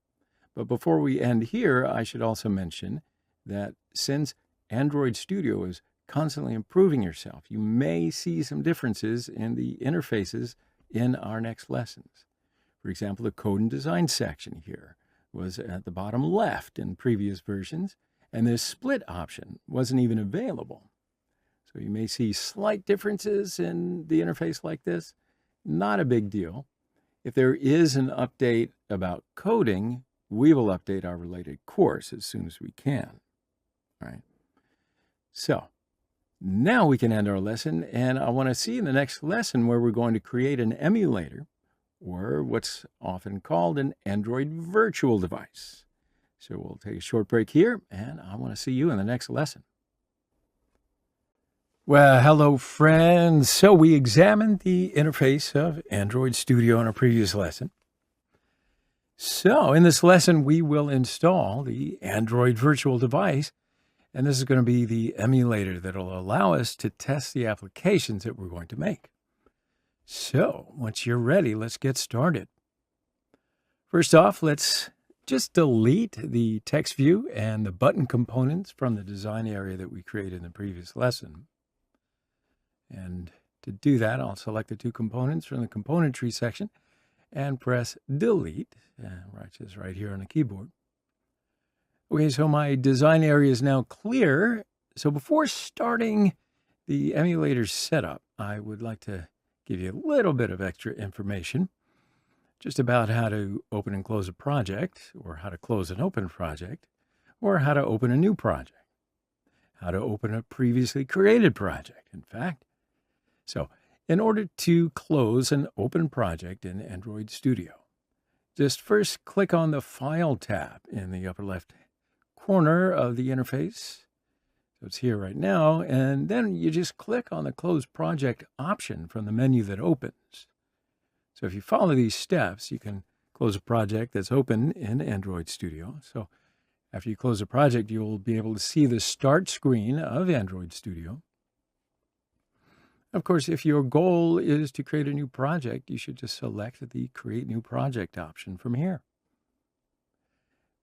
But before we end here, I should also mention that since Android Studio is constantly improving yourself, you may see some differences in the interfaces in our next lessons. For example, the code and design section here was at the bottom left in previous versions, and this split option wasn't even available. So you may see slight differences in the interface like this. Not a big deal. If there is an update about coding, we will update our related course as soon as we can. All right. So now we can end our lesson, and I want to see in the next lesson where we're going to create an emulator, or what's often called an Android virtual device. So we'll take a short break here, and I want to see you in the next lesson. Well, hello, friends. So we examined the interface of Android Studio in our previous lesson. So in this lesson, we will install the Android virtual device. And this is going to be the emulator that will allow us to test the applications that we're going to make. So once you're ready, let's get started. First off, let's just delete the text view and the button components from the design area that we created in the previous lesson. And to do that, I'll select the two components from the component tree section and press delete, which is right here on the keyboard. Okay, so my design area is now clear. So before starting the emulator setup, I would like to give you a little bit of extra information just about how to open and close a project, or how to close and open a project, or how to open a new project, how to open a previously created project, in fact. So in order to close an open project in Android Studio, just first click on the File tab in the upper left corner of the interface. So it's here right now, and then you just click on the Close Project option from the menu that opens. So if you follow these steps, you can close a project that's open in Android Studio. So after you close a project, you'll be able to see the start screen of Android Studio. Of course, if your goal is to create a new project, you should just select the Create New Project option from here.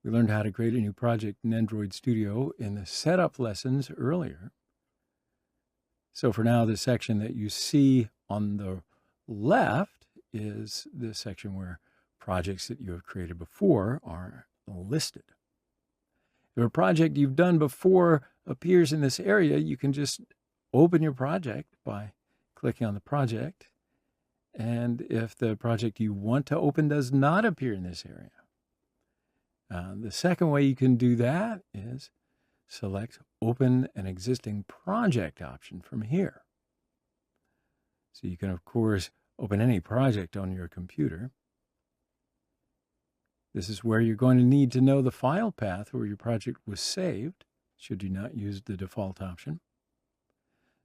We learned how to create a new project in Android Studio in the setup lessons earlier. So for now, the section that you see on the left is the section where projects that you have created before are listed. If a project you've done before appears in this area, you can just open your project by clicking on the project. And if the project you want to open does not appear in this area, the second way you can do that is select Open an Existing Project option from here. So you can, of course, open any project on your computer. This is where you're going to need to know the file path where your project was saved, should you not use the default option.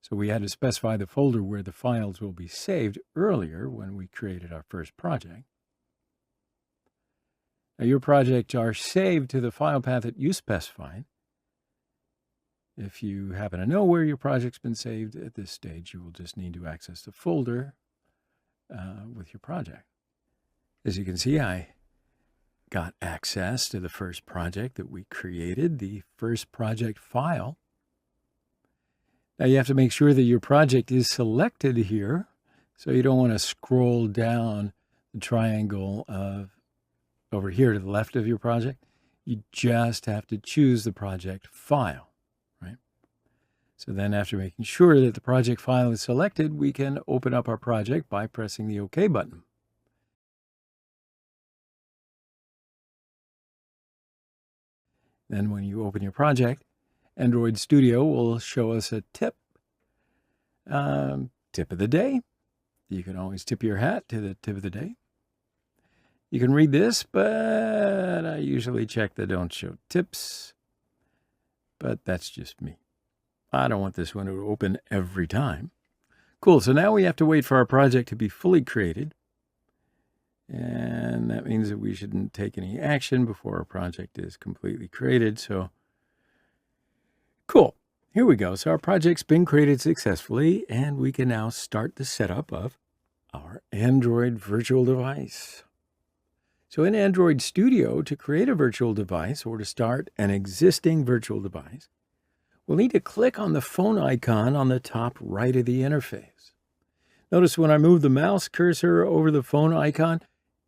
So we had to specify the folder where the files will be saved earlier when we created our first project. Now, your projects are saved to the file path that you specified. If you happen to know where your project's been saved at this stage, you will just need to access the folder with your project. As you can see, I got access to the first project that we created, the first project file. Now you have to make sure that your project is selected here, so you don't want to scroll down the triangle over here to the left of your project. You just have to choose the project file, right? So then after making sure that the project file is selected, we can open up our project by pressing the OK button. Then when you open your project, Android Studio will show us a tip. Tip of the day. You can always tip your hat to the tip of the day. You can read this, but I usually check the don't show tips. But that's just me. I don't want this one to open every time. Cool, so now we have to wait for our project to be fully created. And that means that we shouldn't take any action before our project is completely created. So, cool. Here we go. So our project's been created successfully, and we can now start the setup of our Android virtual device. So in Android Studio, to create a virtual device or to start an existing virtual device, we'll need to click on the phone icon on the top right of the interface. Notice when I move the mouse cursor over the phone icon,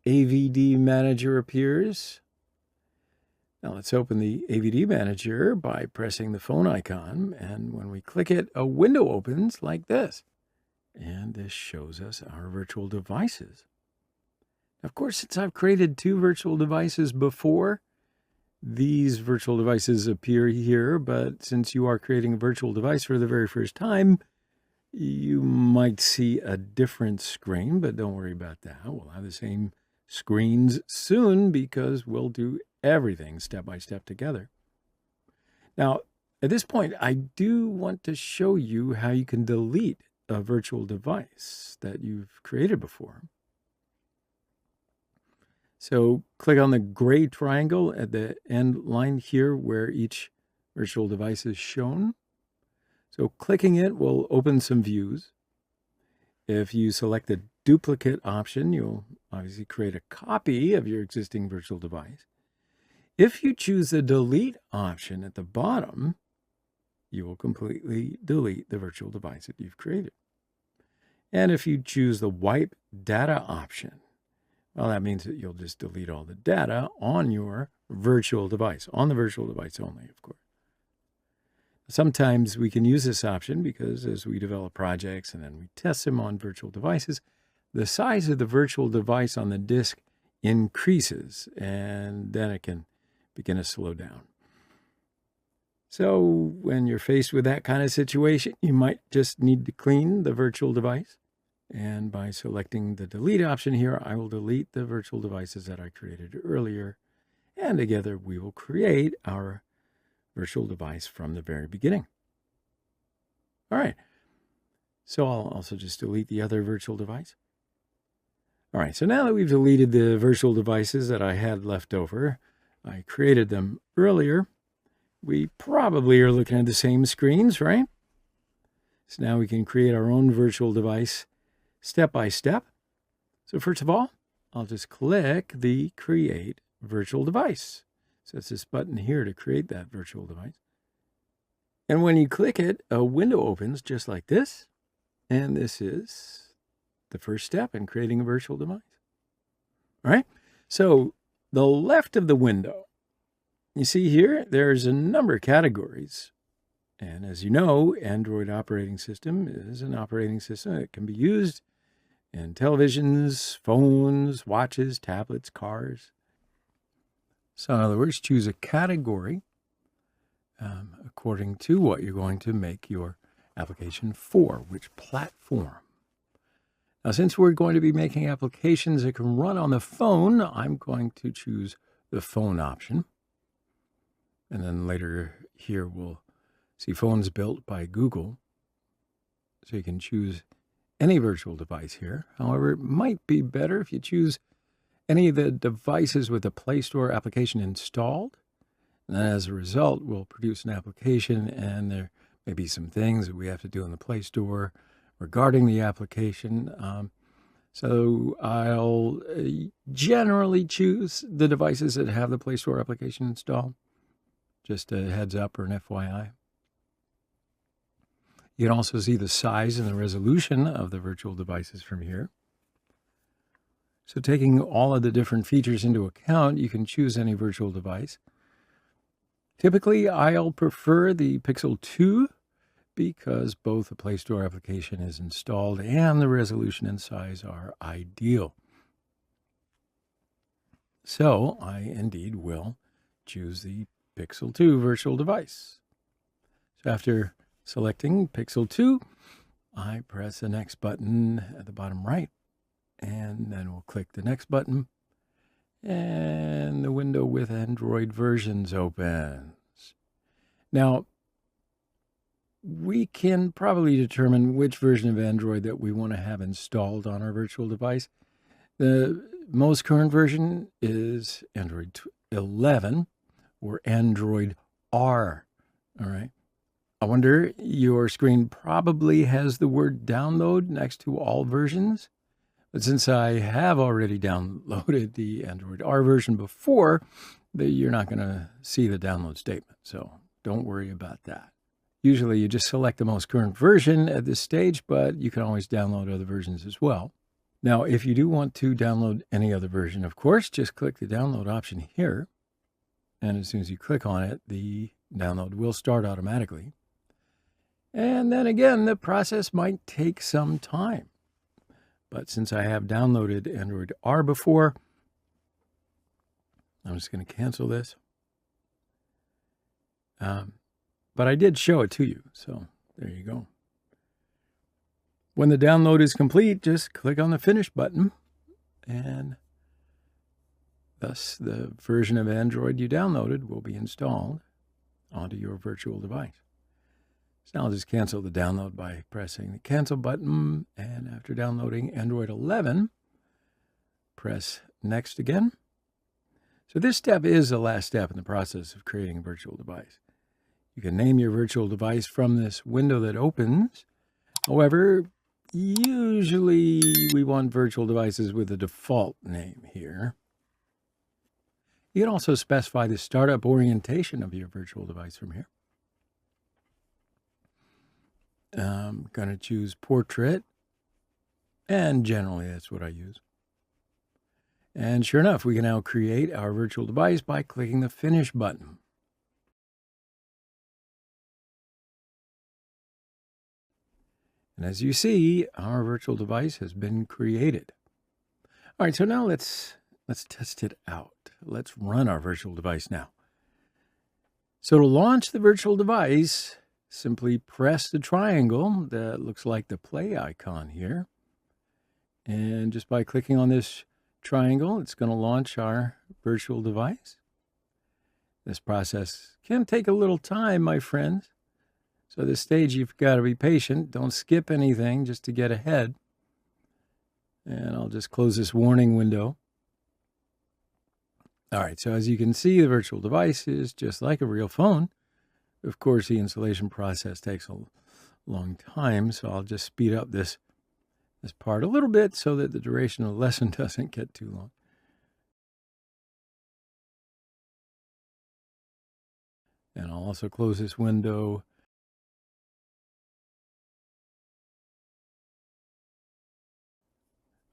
AVD Manager appears. Now let's open the AVD Manager by pressing the phone icon, and when we click it, a window opens like this. And this shows us our virtual devices. Of course, since I've created two virtual devices before, these virtual devices appear here, but since you are creating a virtual device for the very first time, you might see a different screen, but don't worry about that. We'll have the same screens soon because we'll do everything step by step together. Now, at this point, I do want to show you how you can delete a virtual device that you've created before. So click on the gray triangle at the end line here where each virtual device is shown. So clicking it will open some views. If you select the duplicate option, you'll obviously create a copy of your existing virtual device. If you choose the delete option at the bottom, you will completely delete the virtual device that you've created. And if you choose the wipe data option, well, that means that you'll just delete all the data on your virtual device, on the virtual device only, of course. Sometimes we can use this option because as we develop projects and then we test them on virtual devices, the size of the virtual device on the disk increases, and then it can begin to slow down. So when you're faced with that kind of situation, you might just need to clean the virtual device. And by selecting the delete option here, I will delete the virtual devices that I created earlier. And together we will create our virtual device from the very beginning. All right. So I'll also just delete the other virtual device. All right. So now that we've deleted the virtual devices that I had left over, I created them earlier. We probably are looking at the same screens, right? So now we can create our own virtual device step by step. So first of all, I'll just click the Create Virtual Device. So it's this button here to create that virtual device. And when you click it, a window opens just like this. And this is the first step in creating a virtual device. All right? So the left of the window, you see here, there's a number of categories. And as you know, Android operating system is an operating system that can be used in televisions, phones, watches, tablets, cars. So in other words, choose a category according to what you're going to make your application for, which platform. Now, since we're going to be making applications that can run on the phone, I'm going to choose the phone option. And then later here, we'll see phones built by Google. So you can choose any virtual device here. However, it might be better if you choose any of the devices with the Play Store application installed. And then as a result, we'll produce an application, and there may be some things that we have to do in the Play Store regarding the application. So I'll generally choose the devices that have the Play Store application installed. Just a heads up or an FYI. You can also see the size and the resolution of the virtual devices from here. So taking all of the different features into account, you can choose any virtual device. Typically, I'll prefer the Pixel 2 because both the Play Store application is installed and the resolution and size are ideal. So I indeed will choose the Pixel 2 virtual device. So after selecting Pixel 2, I press the next button at the bottom right, and then we'll click the next button, and the window with Android versions opens. Now, we can probably determine which version of Android that we want to have installed on our virtual device. The most current version is Android 11 or Android R, all right? I wonder, your screen probably has the word download next to all versions. But since I have already downloaded the Android R version before, you're not going to see the download statement. So don't worry about that. Usually you just select the most current version at this stage, but you can always download other versions as well. Now, if you do want to download any other version, of course, just click the download option here. And as soon as you click on it, the download will start automatically. And then again, the process might take some time. But since I have downloaded Android R before, I'm just going to cancel this. But I did show it to you, so there you go. When the download is complete, just click on the Finish button, and thus the version of Android you downloaded will be installed onto your virtual device. So now I'll just cancel the download by pressing the Cancel button, and after downloading Android 11, press Next again. So this step is the last step in the process of creating a virtual device. You can name your virtual device from this window that opens. However, usually we want virtual devices with a default name here. You can also specify the startup orientation of your virtual device from here. I'm going to choose portrait, and generally that's what I use. And sure enough, we can now create our virtual device by clicking the Finish button. And as you see, our virtual device has been created. All right, so now let's test it out. Let's run our virtual device now. So to launch the virtual device, simply press the triangle that looks like the play icon here. And just by clicking on this triangle, it's going to launch our virtual device. This process can take a little time, my friends. So at this stage, you've got to be patient. Don't skip anything just to get ahead. And I'll just close this warning window. All right, so as you can see, the virtual device is just like a real phone. Of course, the installation process takes a long time, so I'll just speed up this part a little bit so that the duration of the lesson doesn't get too long. And I'll also close this window.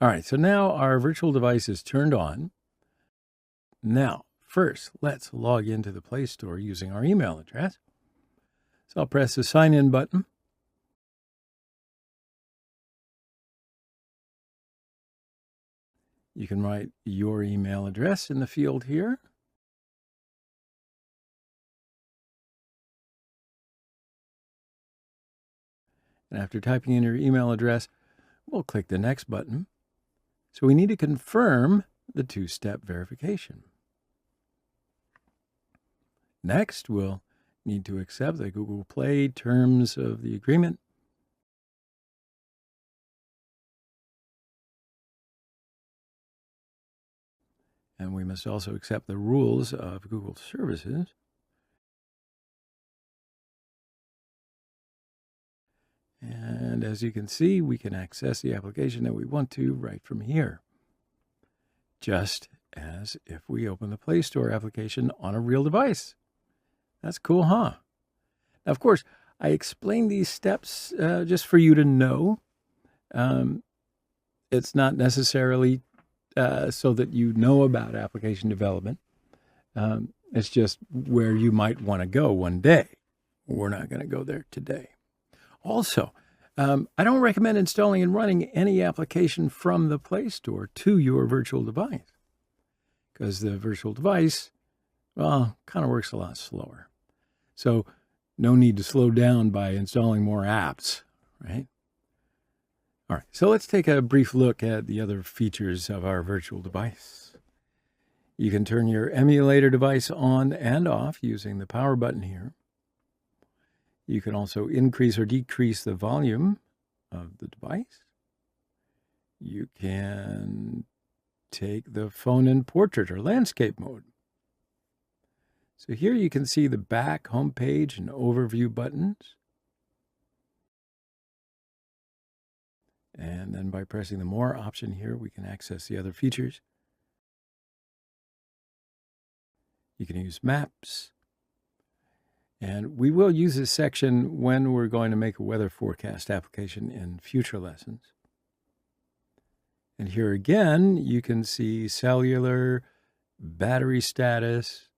All right, so now our virtual device is turned on. Now, first, let's log into the Play Store using our email address. So I'll press the Sign In button. You can write your email address in the field here. And after typing in your email address, we'll click the Next button. So we need to confirm the two-step verification. Next, we'll need to accept the Google Play terms of the agreement. And we must also accept the rules of Google services. And as you can see, we can access the application that we want to right from here, just as if we open the Play Store application on a real device. That's cool, huh? Now, of course, I explained these steps just for you to know. It's not necessarily so that you know about application development. It's just where you might want to go one day. We're not going to go there today. Also, I don't recommend installing and running any application from the Play Store to your virtual device, because the virtual device, well, kind of works a lot slower. So no need to slow down by installing more apps, right? All right, so let's take a brief look at the other features of our virtual device. You can turn your emulator device on and off using the power button here. You can also increase or decrease the volume of the device. You can take the phone in portrait or landscape mode. So here you can see the back, home page, and overview buttons. And then by pressing the More option here, we can access the other features. You can use maps. And we will use this section when we're going to make a weather forecast application in future lessons. And here again, you can see cellular, battery status,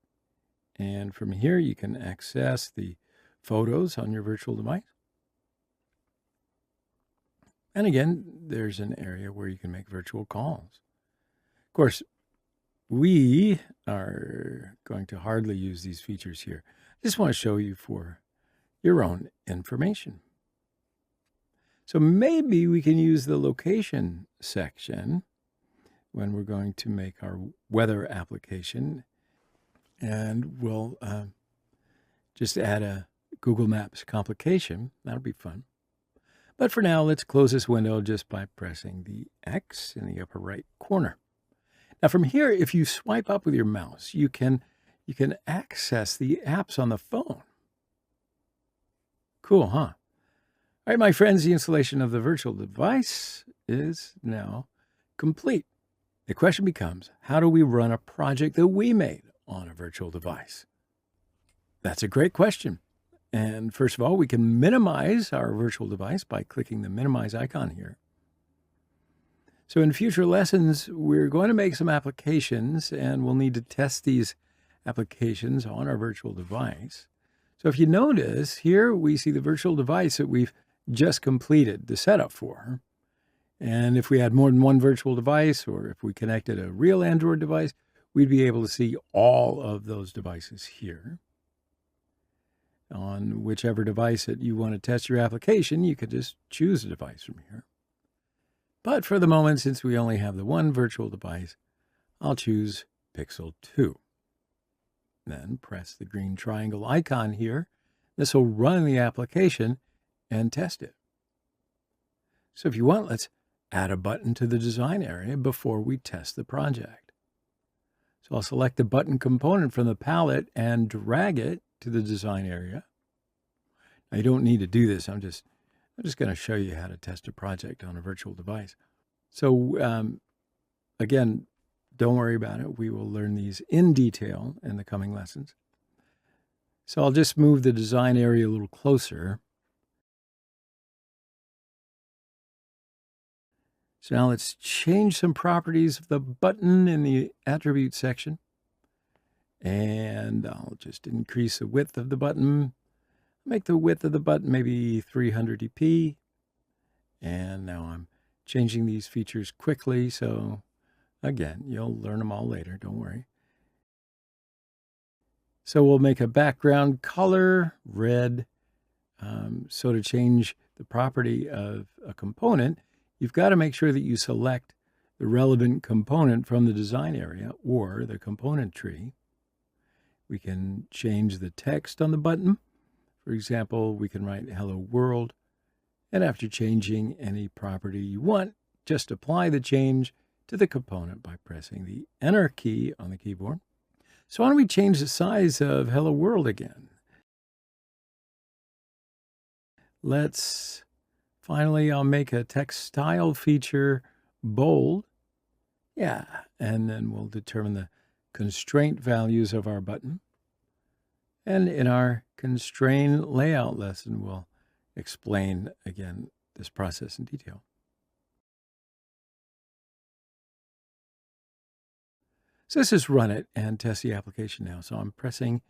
and from here you can access the photos on your virtual device. And again, there's an area where you can make virtual calls. Of course, we are going to hardly use these features here. I just want to show you for your own information. So maybe we can use the location section when we're going to make our weather application. And we'll just add a Google Maps complication. That'll be fun. But for now, let's close this window just by pressing the X in the upper right corner. Now from here, if you swipe up with your mouse, you can access the apps on the phone. Cool, huh? All right, my friends, the installation of the virtual device is now complete. The question becomes, how do we run a project that we made on a virtual device? That's a great question. And first of all, we can minimize our virtual device by clicking the minimize icon here. So in future lessons, we're going to make some applications, and we'll need to test these applications on our virtual device. So if you notice, here we see the virtual device that we've just completed the setup for. And if we had more than one virtual device, or if we connected a real Android device, we'd be able to see all of those devices here. On whichever device that you want to test your application, you could just choose a device from here. But for the moment, since we only have the one virtual device, I'll choose Pixel 2. Then press the green triangle icon here. This will run the application and test it. So if you want, let's add a button to the design area before we test the project. So I'll select the button component from the palette and drag it to the design area. Now you don't need to do this. I'm just going to show you how to test a project on a virtual device. So again, don't worry about it. We will learn these in detail in the coming lessons. So I'll just move the design area a little closer. So now let's change some properties of the button in the attribute section. And I'll just increase the width of the button. Make the width of the button maybe 300 dp. And now I'm changing these features quickly. So again, you'll learn them all later. Don't worry. So we'll make a background color red. So to change the property of a component, you've got to make sure that you select the relevant component from the design area or the component tree. We can change the text on the button. For example, we can write hello world. And after changing any property you want, just apply the change to the component by pressing the Enter key on the keyboard. So why don't we change the size of hello world again? Finally, I'll make a text style feature bold. Yeah, and then we'll determine the constraint values of our button. And in our constraint layout lesson, we'll explain again this process in detail. So let's just run it and test the application now. So I'm pressing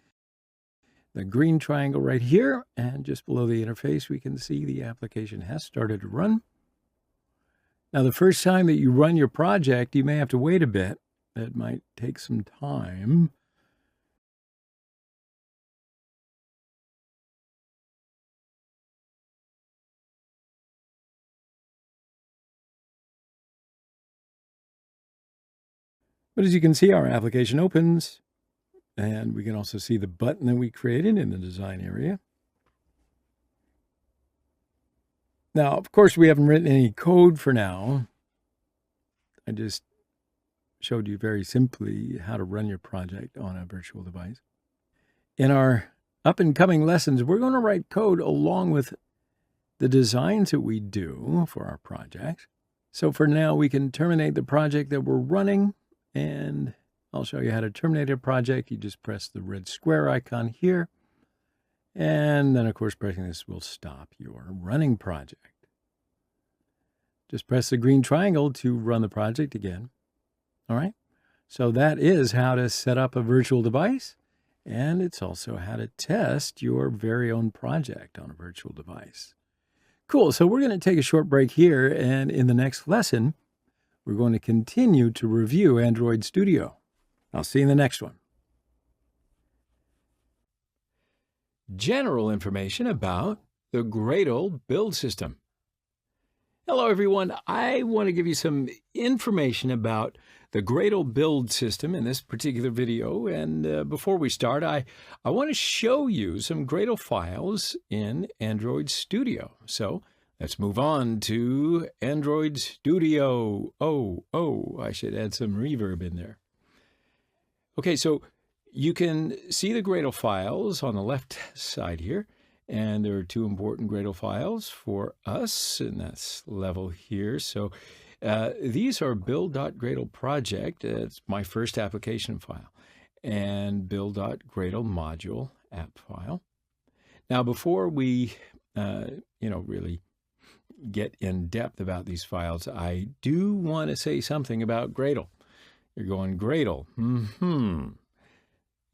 the green triangle right here, and just below the interface, we can see the application has started to run. Now, the first time that you run your project, you may have to wait a bit. It might take some time. But as you can see, our application opens, and we can also see the button that we created in the design area. Now, of course, we haven't written any code for now. I just showed you very simply how to run your project on a virtual device. In our up-and-coming lessons, we're going to write code along with the designs that we do for our projects. So for now, we can terminate the project that we're running, and I'll show you how to terminate a project. You just press the red square icon here. And then, of course, pressing this will stop your running project. Just press the green triangle to run the project again. All right. So that is how to set up a virtual device. And it's also how to test your very own project on a virtual device. Cool. So we're going to take a short break here. And in the next lesson, we're going to continue to review Android Studio. I'll see you in the next one. General information about the Gradle build system. Hello, everyone. I want to give you some information about the Gradle build system in this particular video. And before we start, I want to show you some Gradle files in Android Studio. So let's move on to Android Studio. I should add some reverb in there. Okay, so you can see the Gradle files on the left side here. And there are two important Gradle files for us, and that's level here. So these are build.gradle project. It's my first application file, and build.gradle module app file. Now, before we, really get in depth about these files, I do want to say something about Gradle. You're going, Gradle?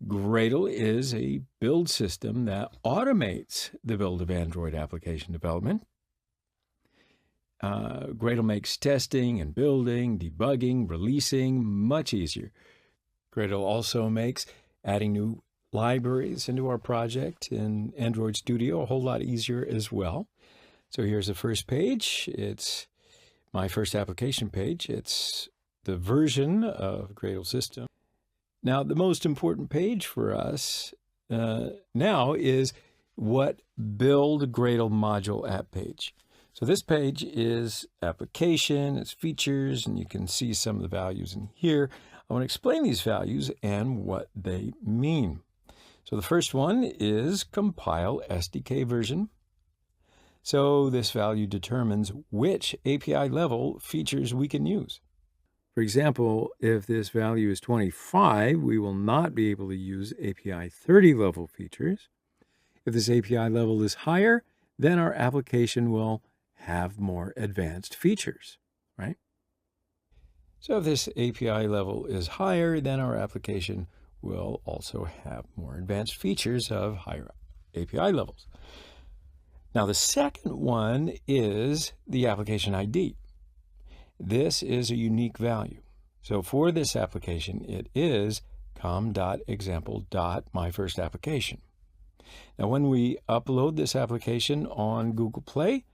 Gradle is a build system that automates the build of Android application development. Gradle makes testing and building, debugging, releasing much easier. Gradle also makes adding new libraries into our project in Android Studio a whole lot easier as well. So here's the first page. It's my first application page. It's the version of Gradle system. Now, the most important page for us now is what build Gradle module app page. So this page is application, it's features, and you can see some of the values in here. I want to explain these values and what they mean. So the first one is compile SDK version. So this value determines which API level features we can use. For example, if this value is 25, we will not be able to use API 30 level features. If this API level is higher, then our application will have more advanced features, right? So if this API level is higher, then our application will also have more advanced features of higher API levels. Now, the second one is the application ID. This is a unique value. So for this application, it is com.example.myfirstapplication. Now, when we upload this application on Google Play,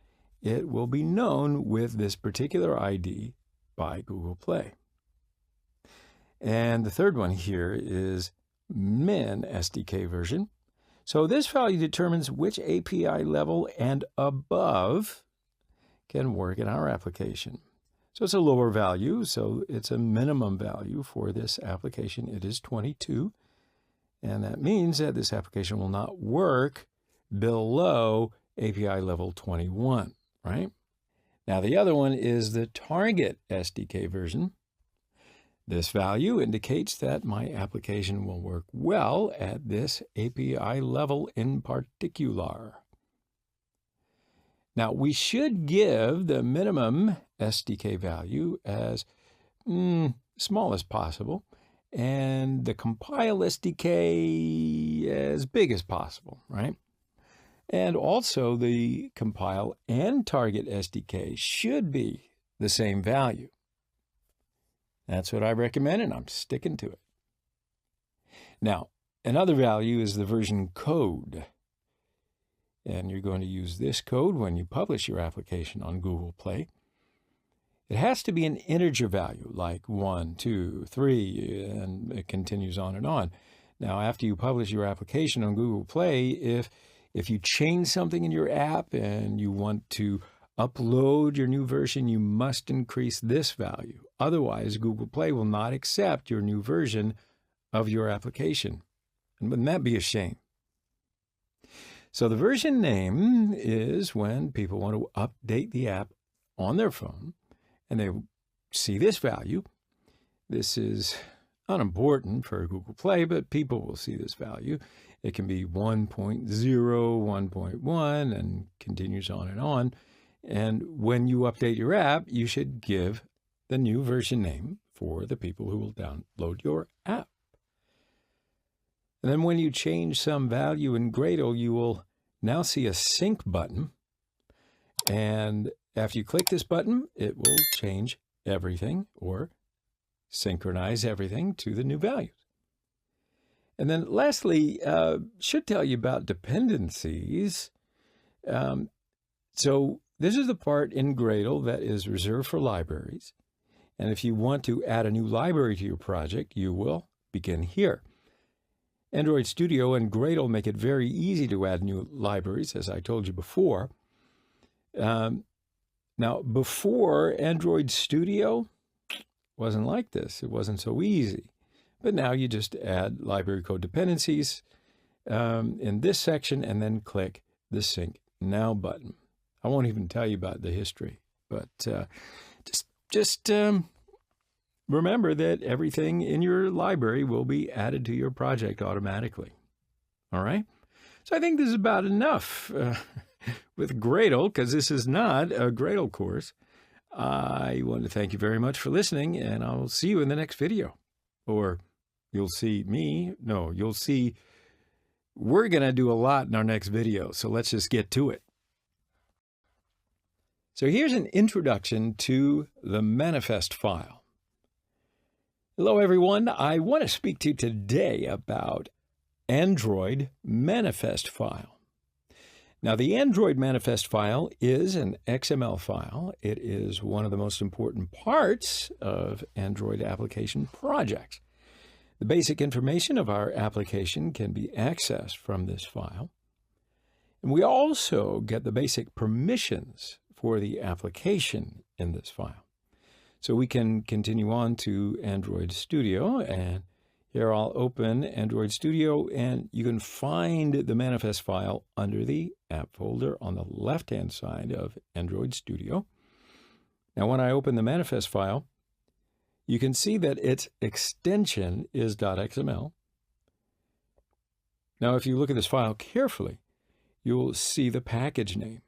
it will be known with this particular ID by Google Play. And the third one here is min SDK version. So this value determines which API level and above can work in our application. So it's a lower value, so it's a minimum value for this application. It is 22, and that means that this application will not work below API level 21, right? Now, the other one is the target SDK version. This value indicates that my application will work well at this API level in particular. Now, we should give the minimum SDK value as small as possible, and the compile SDK as big as possible, right? And also the compile and target SDK should be the same value. That's what I recommend, and I'm sticking to it. Now, another value is the version code. And you're going to use this code when you publish your application on Google Play. It has to be an integer value, like 1, 2, 3, and it continues on and on. Now, after you publish your application on Google Play, if you change something in your app and you want to upload your new version, you must increase this value. Otherwise, Google Play will not accept your new version of your application. And wouldn't that be a shame? So the version name is when people want to update the app on their phone and they see this value. This is unimportant for Google Play, but people will see this value. It can be 1.0, 1.1, and continues on and on. And when you update your app, you should give the new version name for the people who will download your app. And then when you change some value in Gradle, you will now see a sync button. And after you click this button, it will change everything or synchronize everything to the new values. And then lastly, should tell you about dependencies. So this is the part in Gradle that is reserved for libraries. And if you want to add a new library to your project, you will begin here. Android Studio and Gradle make it very easy to add new libraries, as I told you before. Now, before Android Studio wasn't like this. It wasn't so easy. But now you just add library code dependencies in this section and then click the Sync Now button. I won't even tell you about the history, but just remember that everything in your library will be added to your project automatically. All right? So I think this is about enough with Gradle, because this is not a Gradle course. I want to thank you very much for listening, and I'll see you in the next video. Or you'll see me. No, you'll see. We're going to do a lot in our next video, so let's just get to it. So here's an introduction to the manifest file. Hello, everyone. I want to speak to you today about Android manifest file. Now, the Android manifest file is an XML file. It is one of the most important parts of Android application projects. The basic information of our application can be accessed from this file. And we also get the basic permissions for the application in this file. So we can continue on to Android Studio, and here I'll open Android Studio, and you can find the manifest file under the app folder on the left-hand side of Android Studio. Now, when I open the manifest file, you can see that its extension is .xml. Now, if you look at this file carefully, you'll see the package name.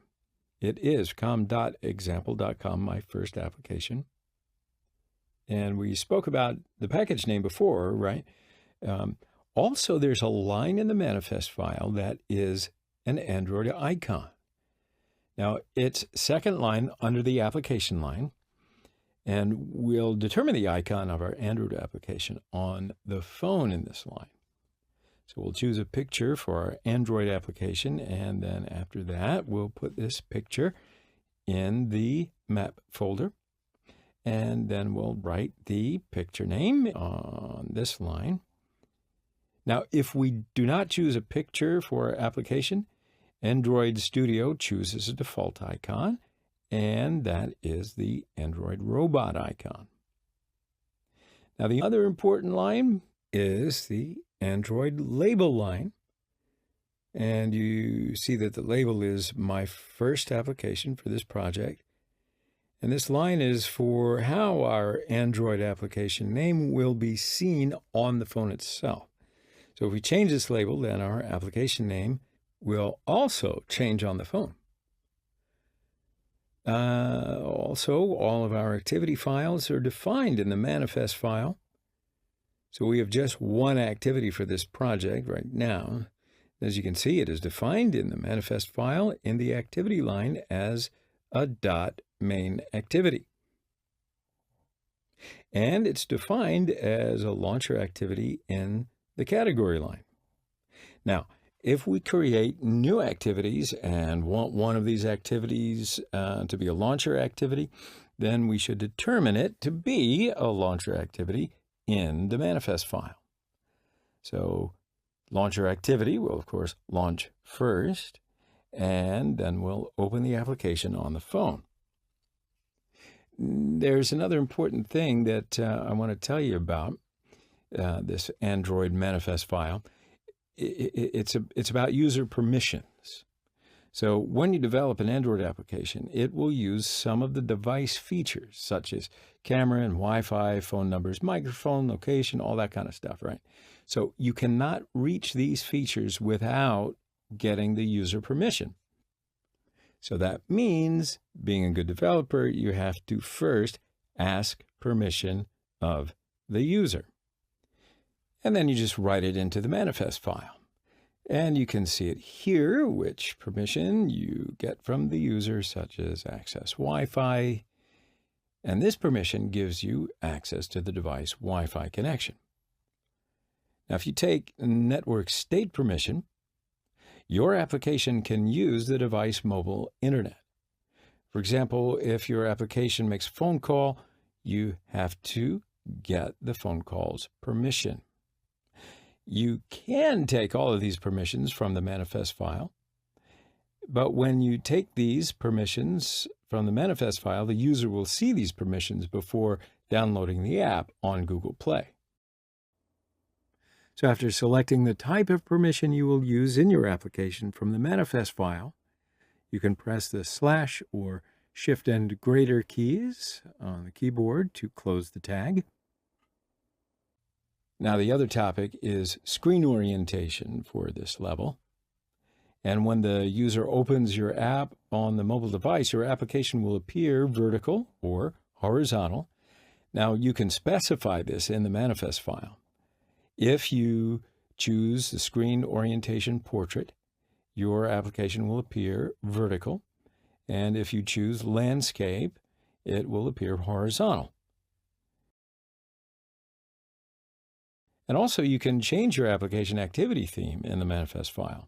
It is com.example.com, my first application. And we spoke about the package name before, right? Also, there's a line in the manifest file that is an Android icon. Now, it's second line under the application line, and we'll determine the icon of our Android application on the phone in this line. So we'll choose a picture for our Android application, and then after that, we'll put this picture in the map folder. And then we'll write the picture name on this line. Now, if we do not choose a picture for our application, Android Studio chooses a default icon, and that is the Android robot icon. Now, the other important line is the Android label line. And you see that the label is my first application for this project. And this line is for how our Android application name will be seen on the phone itself. So if we change this label, then our application name will also change on the phone. Also, all of our activity files are defined in the manifest file. So we have just one activity for this project right now. As you can see, it is defined in the manifest file in the activity line as a .main activity. And it's defined as a launcher activity in the category line. Now, if we create new activities and want one of these activities to be a launcher activity, then we should determine it to be a launcher activity in the manifest file. So launcher activity will, of course, launch first, and then we'll open the application on the phone. There's another important thing that I want to tell you about this Android manifest file. It's about user permissions. So when you develop an Android application, it will use some of the device features, such as camera and Wi-Fi, phone numbers, microphone, location, all that kind of stuff, right? So you cannot reach these features without getting the user permission. So that means, being a good developer, you have to first ask permission of the user. And then you just write it into the manifest file. And you can see it here, which permission you get from the user, such as access Wi-Fi. And this permission gives you access to the device Wi-Fi connection. Now, if you take network state permission, your application can use the device mobile internet. For example, if your application makes a phone call, you have to get the phone call's permission. You can take all of these permissions from the manifest file, but when you take these permissions from the manifest file, the user will see these permissions before downloading the app on Google Play. So after selecting the type of permission you will use in your application from the manifest file, you can press the slash or shift and greater keys on the keyboard to close the tag. Now the other topic is screen orientation for this level. And when the user opens your app on the mobile device, your application will appear vertical or horizontal. Now you can specify this in the manifest file. If you choose the screen orientation portrait, your application will appear vertical. And if you choose landscape, it will appear horizontal. And also you can change your application activity theme in the manifest file.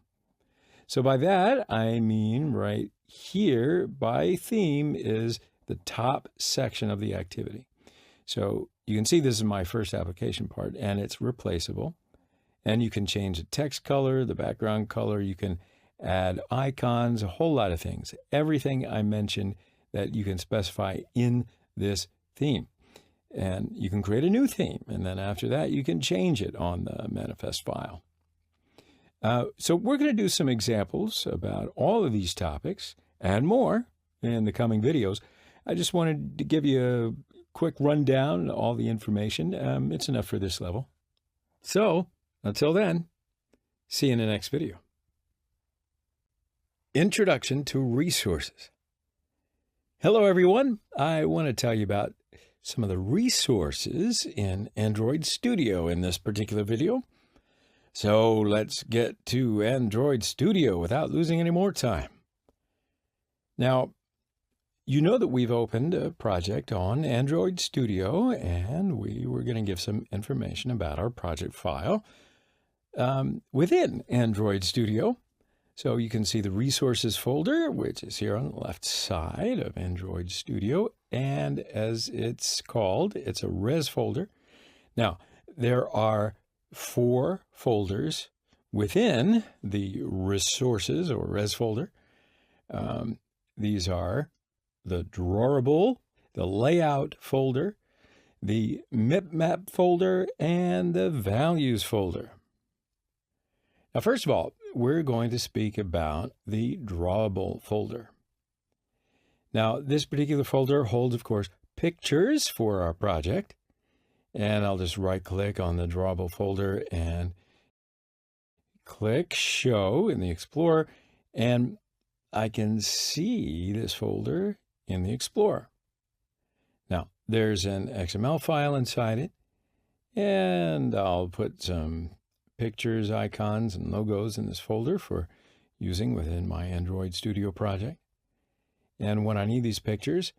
So by that, I mean right here, by theme is the top section of the activity. So you can see this is my first application part, and it's replaceable. And you can change the text color, the background color. You can add icons, a whole lot of things. Everything I mentioned that you can specify in this theme. And you can create a new theme, and then after that, you can change it on the manifest file. So we're going to do some examples about all of these topics and more in the coming videos. I just wanted to give you a quick rundown of all the information. It's enough for this level. So until then, see you in the next video. Introduction to resources. Hello, everyone. I want to tell you about some of the resources in Android Studio in this particular video. So let's get to Android Studio without losing any more time. Now, you know that we've opened a project on Android Studio, and we were going to give some information about our project file within Android Studio. So you can see the resources folder, which is here on the left side of Android Studio. And as it's called, it's a res folder. Now, there are 4 folders within the resources or res folder. These are the drawable, the layout folder, the map folder, and the values folder. Now, first of all, we're going to speak about the drawable folder. Now, this particular folder holds, of course, pictures for our project. And I'll just right-click on the drawable folder and click Show in the Explorer. And I can see this folder in the Explorer. Now, there's an XML file inside it. And I'll put some pictures, icons, and logos in this folder for using within my Android Studio project. And when I need these pictures,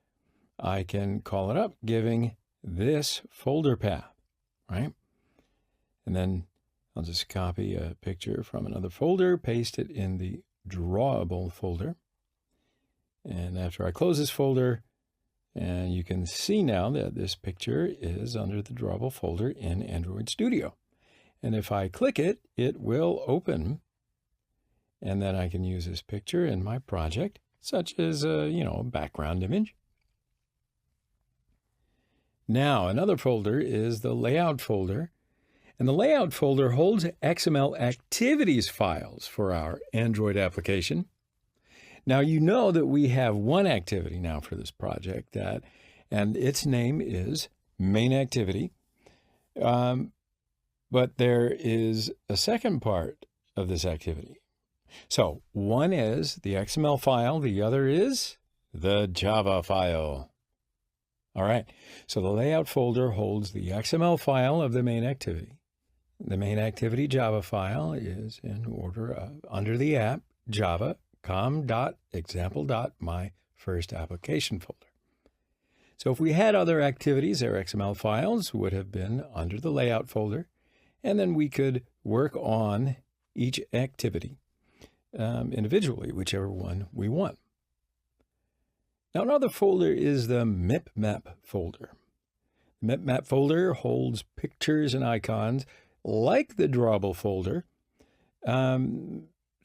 I can call it up, giving this folder path, right? And then I'll just copy a picture from another folder, paste it in the drawable folder. And after I close this folder, and you can see now that this picture is under the drawable folder in Android Studio. And if I click it, it will open. And then I can use this picture in my project, such as a background image. Now, another folder is the layout folder. And the layout folder holds XML activities files for our Android application. Now, you know that we have one activity now for this project, and its name is main activity. But there is a second part of this activity. So one is the XML file, the other is the Java file. All right, so the layout folder holds the XML file of the main activity. The main activity Java file is in order under the app Java com.example.my first application folder. So if we had other activities, their XML files would have been under the layout folder, and then we could work on each activity individually, whichever one we want. Now, another folder is the map folder. The map folder holds pictures and icons like the drawable folder.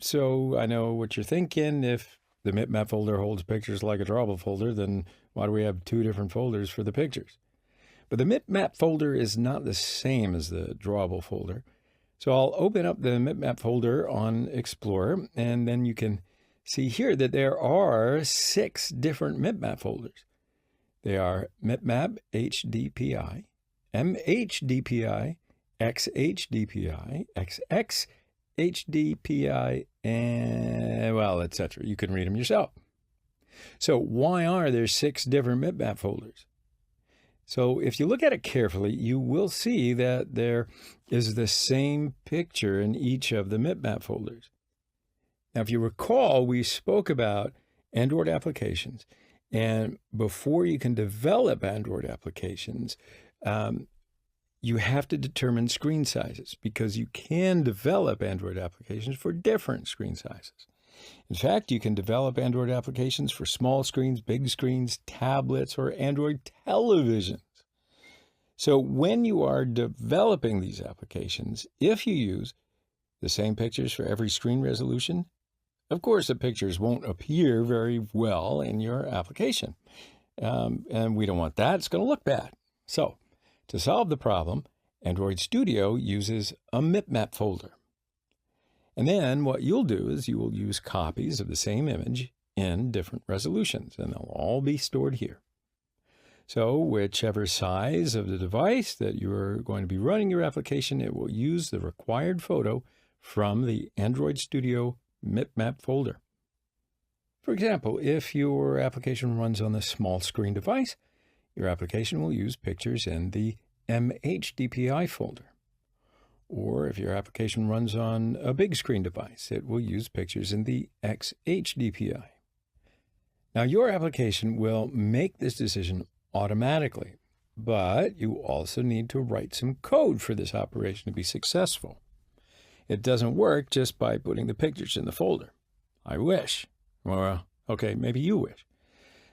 So I know what you're thinking. If the map folder holds pictures like a drawable folder, then why do we have 2 different folders for the pictures? But the map folder is not the same as the drawable folder. So I'll open up the MipMap folder on Explorer, and then you can see here that there are 6 different MipMap folders. They are MipMap HDPI, MHDPI, XHDPI, XXHDPI, and, well, etc. You can read them yourself. So why are there 6 different MipMap folders? So if you look at it carefully, you will see that there is the same picture in each of the MipMap folders. Now, if you recall, we spoke about Android applications. And before you can develop Android applications, you have to determine screen sizes, because you can develop Android applications for different screen sizes. In fact, you can develop Android applications for small screens, big screens, tablets, or Android televisions. So when you are developing these applications, if you use the same pictures for every screen resolution, of course, the pictures won't appear very well in your application. And we don't want that. It's going to look bad. So to solve the problem, Android Studio uses a MipMap folder. And then what you'll do is you will use copies of the same image in different resolutions, and they'll all be stored here. So whichever size of the device that you're going to be running your application, it will use the required photo from the Android Studio MipMap folder. For example, if your application runs on the small screen device, your application will use pictures in the MHDPI folder. Or if your application runs on a big screen device, it will use pictures in the XHDPI. Now, your application will make this decision automatically, but you also need to write some code for this operation to be successful. It doesn't work just by putting the pictures in the folder. I wish. Well, okay, maybe you wish.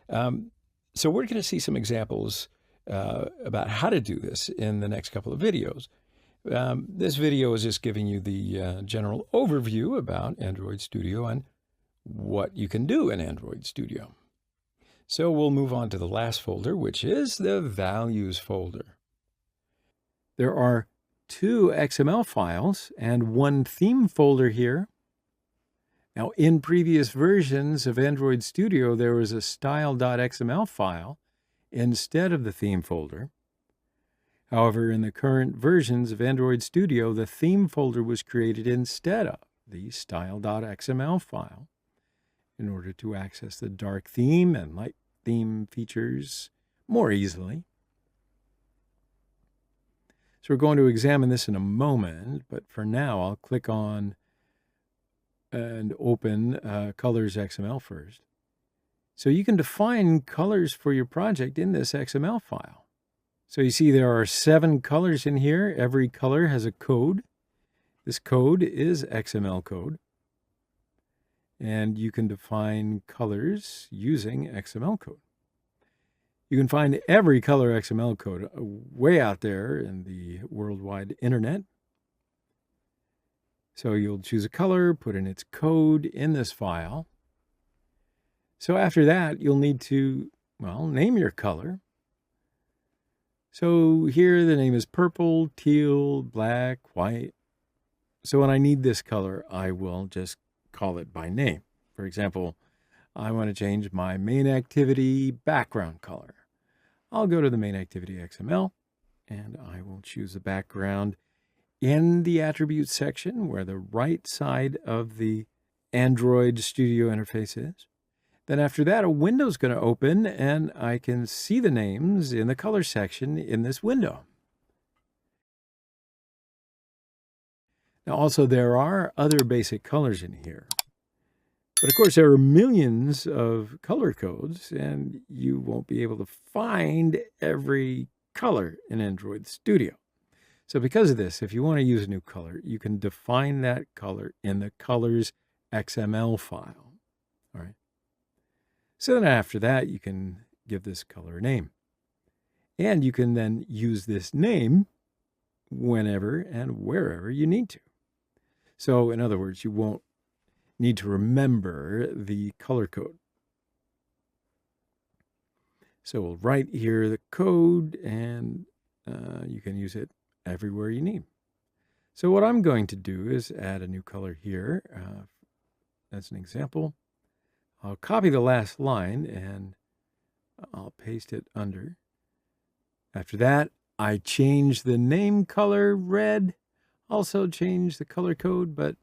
So we're going to see some examples about how to do this in the next couple of videos. This video is just giving you the general overview about Android Studio and what you can do in Android Studio. So we'll move on to the last folder, which is the values folder. There are 2 XML files and 1 theme folder here. Now, in previous versions of Android Studio, there was a style.xml file instead of the theme folder. However, in the current versions of Android Studio, the theme folder was created instead of the style.xml file in order to access the dark theme and light theme features more easily. So we're going to examine this in a moment, but for now, I'll click on and open Colors XML first. So you can define colors for your project in this XML file. So you see there are 7 colors in here. Every color has a code. This code is XML code. And you can define colors using XML code. You can find every color XML code way out there in the worldwide internet. So you'll choose a color, put in its code in this file. So after that, you'll need to, well, name your color. So here the name is purple, teal, black, white. So when I need this color, I will just call it by name. For example, I want to change my main activity background color. I'll go to the main activity XML and I will choose the background in the attributes section where the right side of the Android Studio interface is. Then after that, a window is going to open and I can see the names in the color section in this window. Now also there are other basic colors in here. But of course there are millions of color codes and you won't be able to find every color in Android Studio. So because of this, if you want to use a new color, you can define that color in the colors XML file. All right. So then after that, you can give this color a name. And you can then use this name whenever and wherever you need to. So in other words, you won't need to remember the color code. So we'll write here the code and you can use it everywhere you need. So what I'm going to do is add a new color here. As an example, I'll copy the last line and I'll paste it under. After that, I change the name color red, also change the color code, but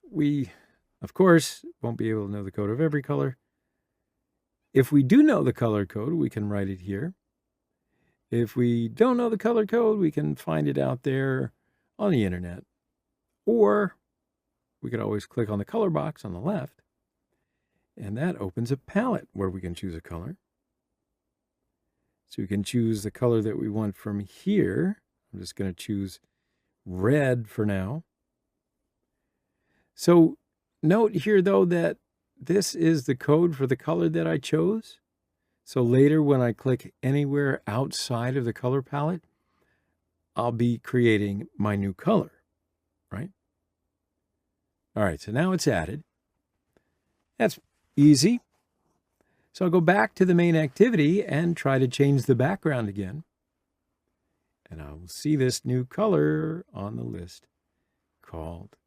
we, of course, won't be able to know the code of every color. If we do know the color code, we can write it here. If we don't know the color code, we can find it out there on the internet. Or we could always click on the color box on the left, and that opens a palette where we can choose a color. So we can choose the color that we want from here. I'm just going to choose red for now. So note here, though, that this is the code for the color that I chose. So later when I click anywhere outside of the color palette, I'll be creating my new color, right? All right, so now it's added. That's easy. So I'll go back to the main activity and try to change the background again. And I will see this new color on the list called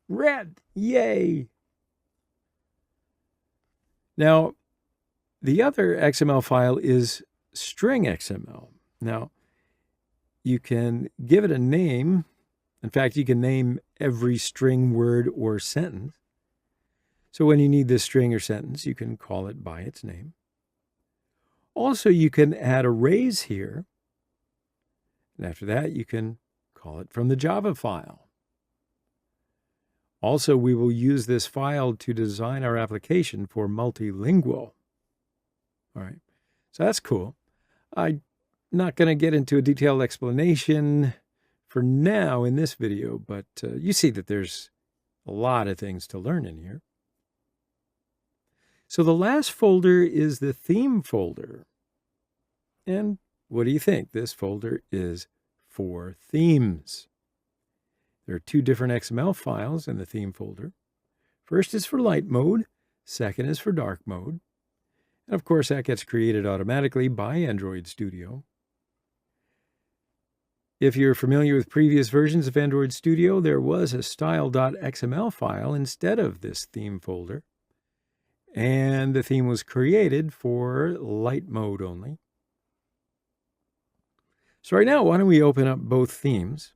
red. Yay! Now, the other XML file is string XML. Now, you can give it a name. In fact, you can name every string, word, or sentence. So when you need this string or sentence, you can call it by its name. Also, you can add arrays here. And after that, you can call it from the Java file. Also, we will use this file to design our application for multilingual. All right, so that's cool. I'm not going to get into a detailed explanation for now in this video, but you see that there's a lot of things to learn in here. So the last folder is the theme folder. And what do you think? This folder is for themes. There are two different XML files in the theme folder. First is for light mode. Second is for dark mode. And of course, that gets created automatically by Android Studio. If you're familiar with previous versions of Android Studio, there was a style.xml file instead of this theme folder. And the theme was created for light mode only. So right now, why don't we open up both themes?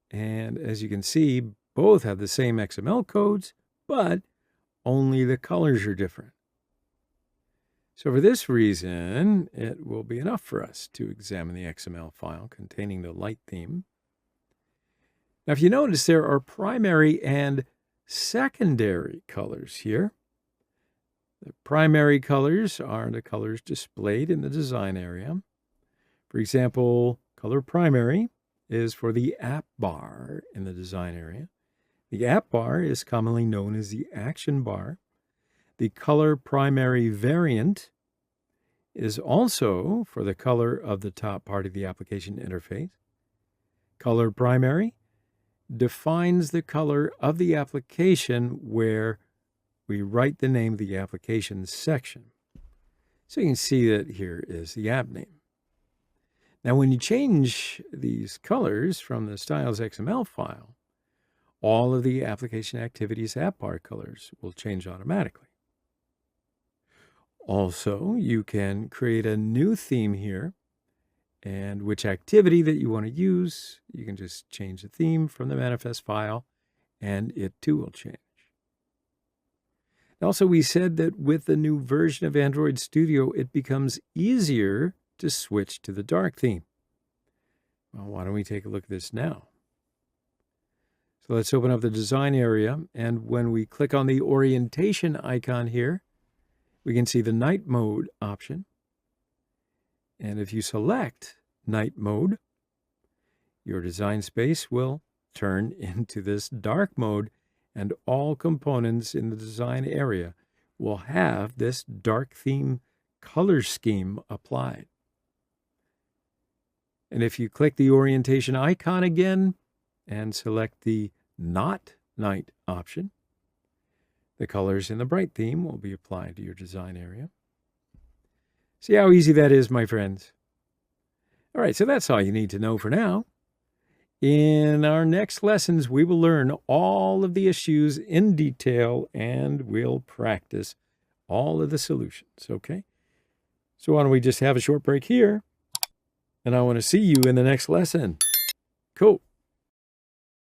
And as you can see, both have the same XML codes, but only the colors are different. So for this reason, it will be enough for us to examine the XML file containing the light theme. Now, if you notice, there are primary and secondary colors here. The primary colors are the colors displayed in the design area. For example, color primary is for the app bar in the design area. The app bar is commonly known as the action bar. The color primary variant is also for the color of the top part of the application interface. Color primary defines the color of the application where we write the name of the application section. So you can see that here is the app name. Now, when you change these colors from the styles XML file, all of the application activities app bar colors will change automatically. Also, you can create a new theme here, and which activity that you want to use, you can just change the theme from the manifest file, and it too will change. Also, we said that with the new version of Android Studio, it becomes easier to switch to the dark theme. Well, why don't we take a look at this now? So let's open up the design area, and when we click on the orientation icon here, we can see the night mode option. And if you select night mode, your design space will turn into this dark mode, and all components in the design area will have this dark theme color scheme applied. And if you click the orientation icon again and select the not night option, the colors in the bright theme will be applied to your design area. See how easy that is, my friends? All right, so that's all you need to know for now. In our next lessons, we will learn all of the issues in detail and we'll practice all of the solutions, okay? So why don't we just have a short break here? And I want to see you in the next lesson. Cool.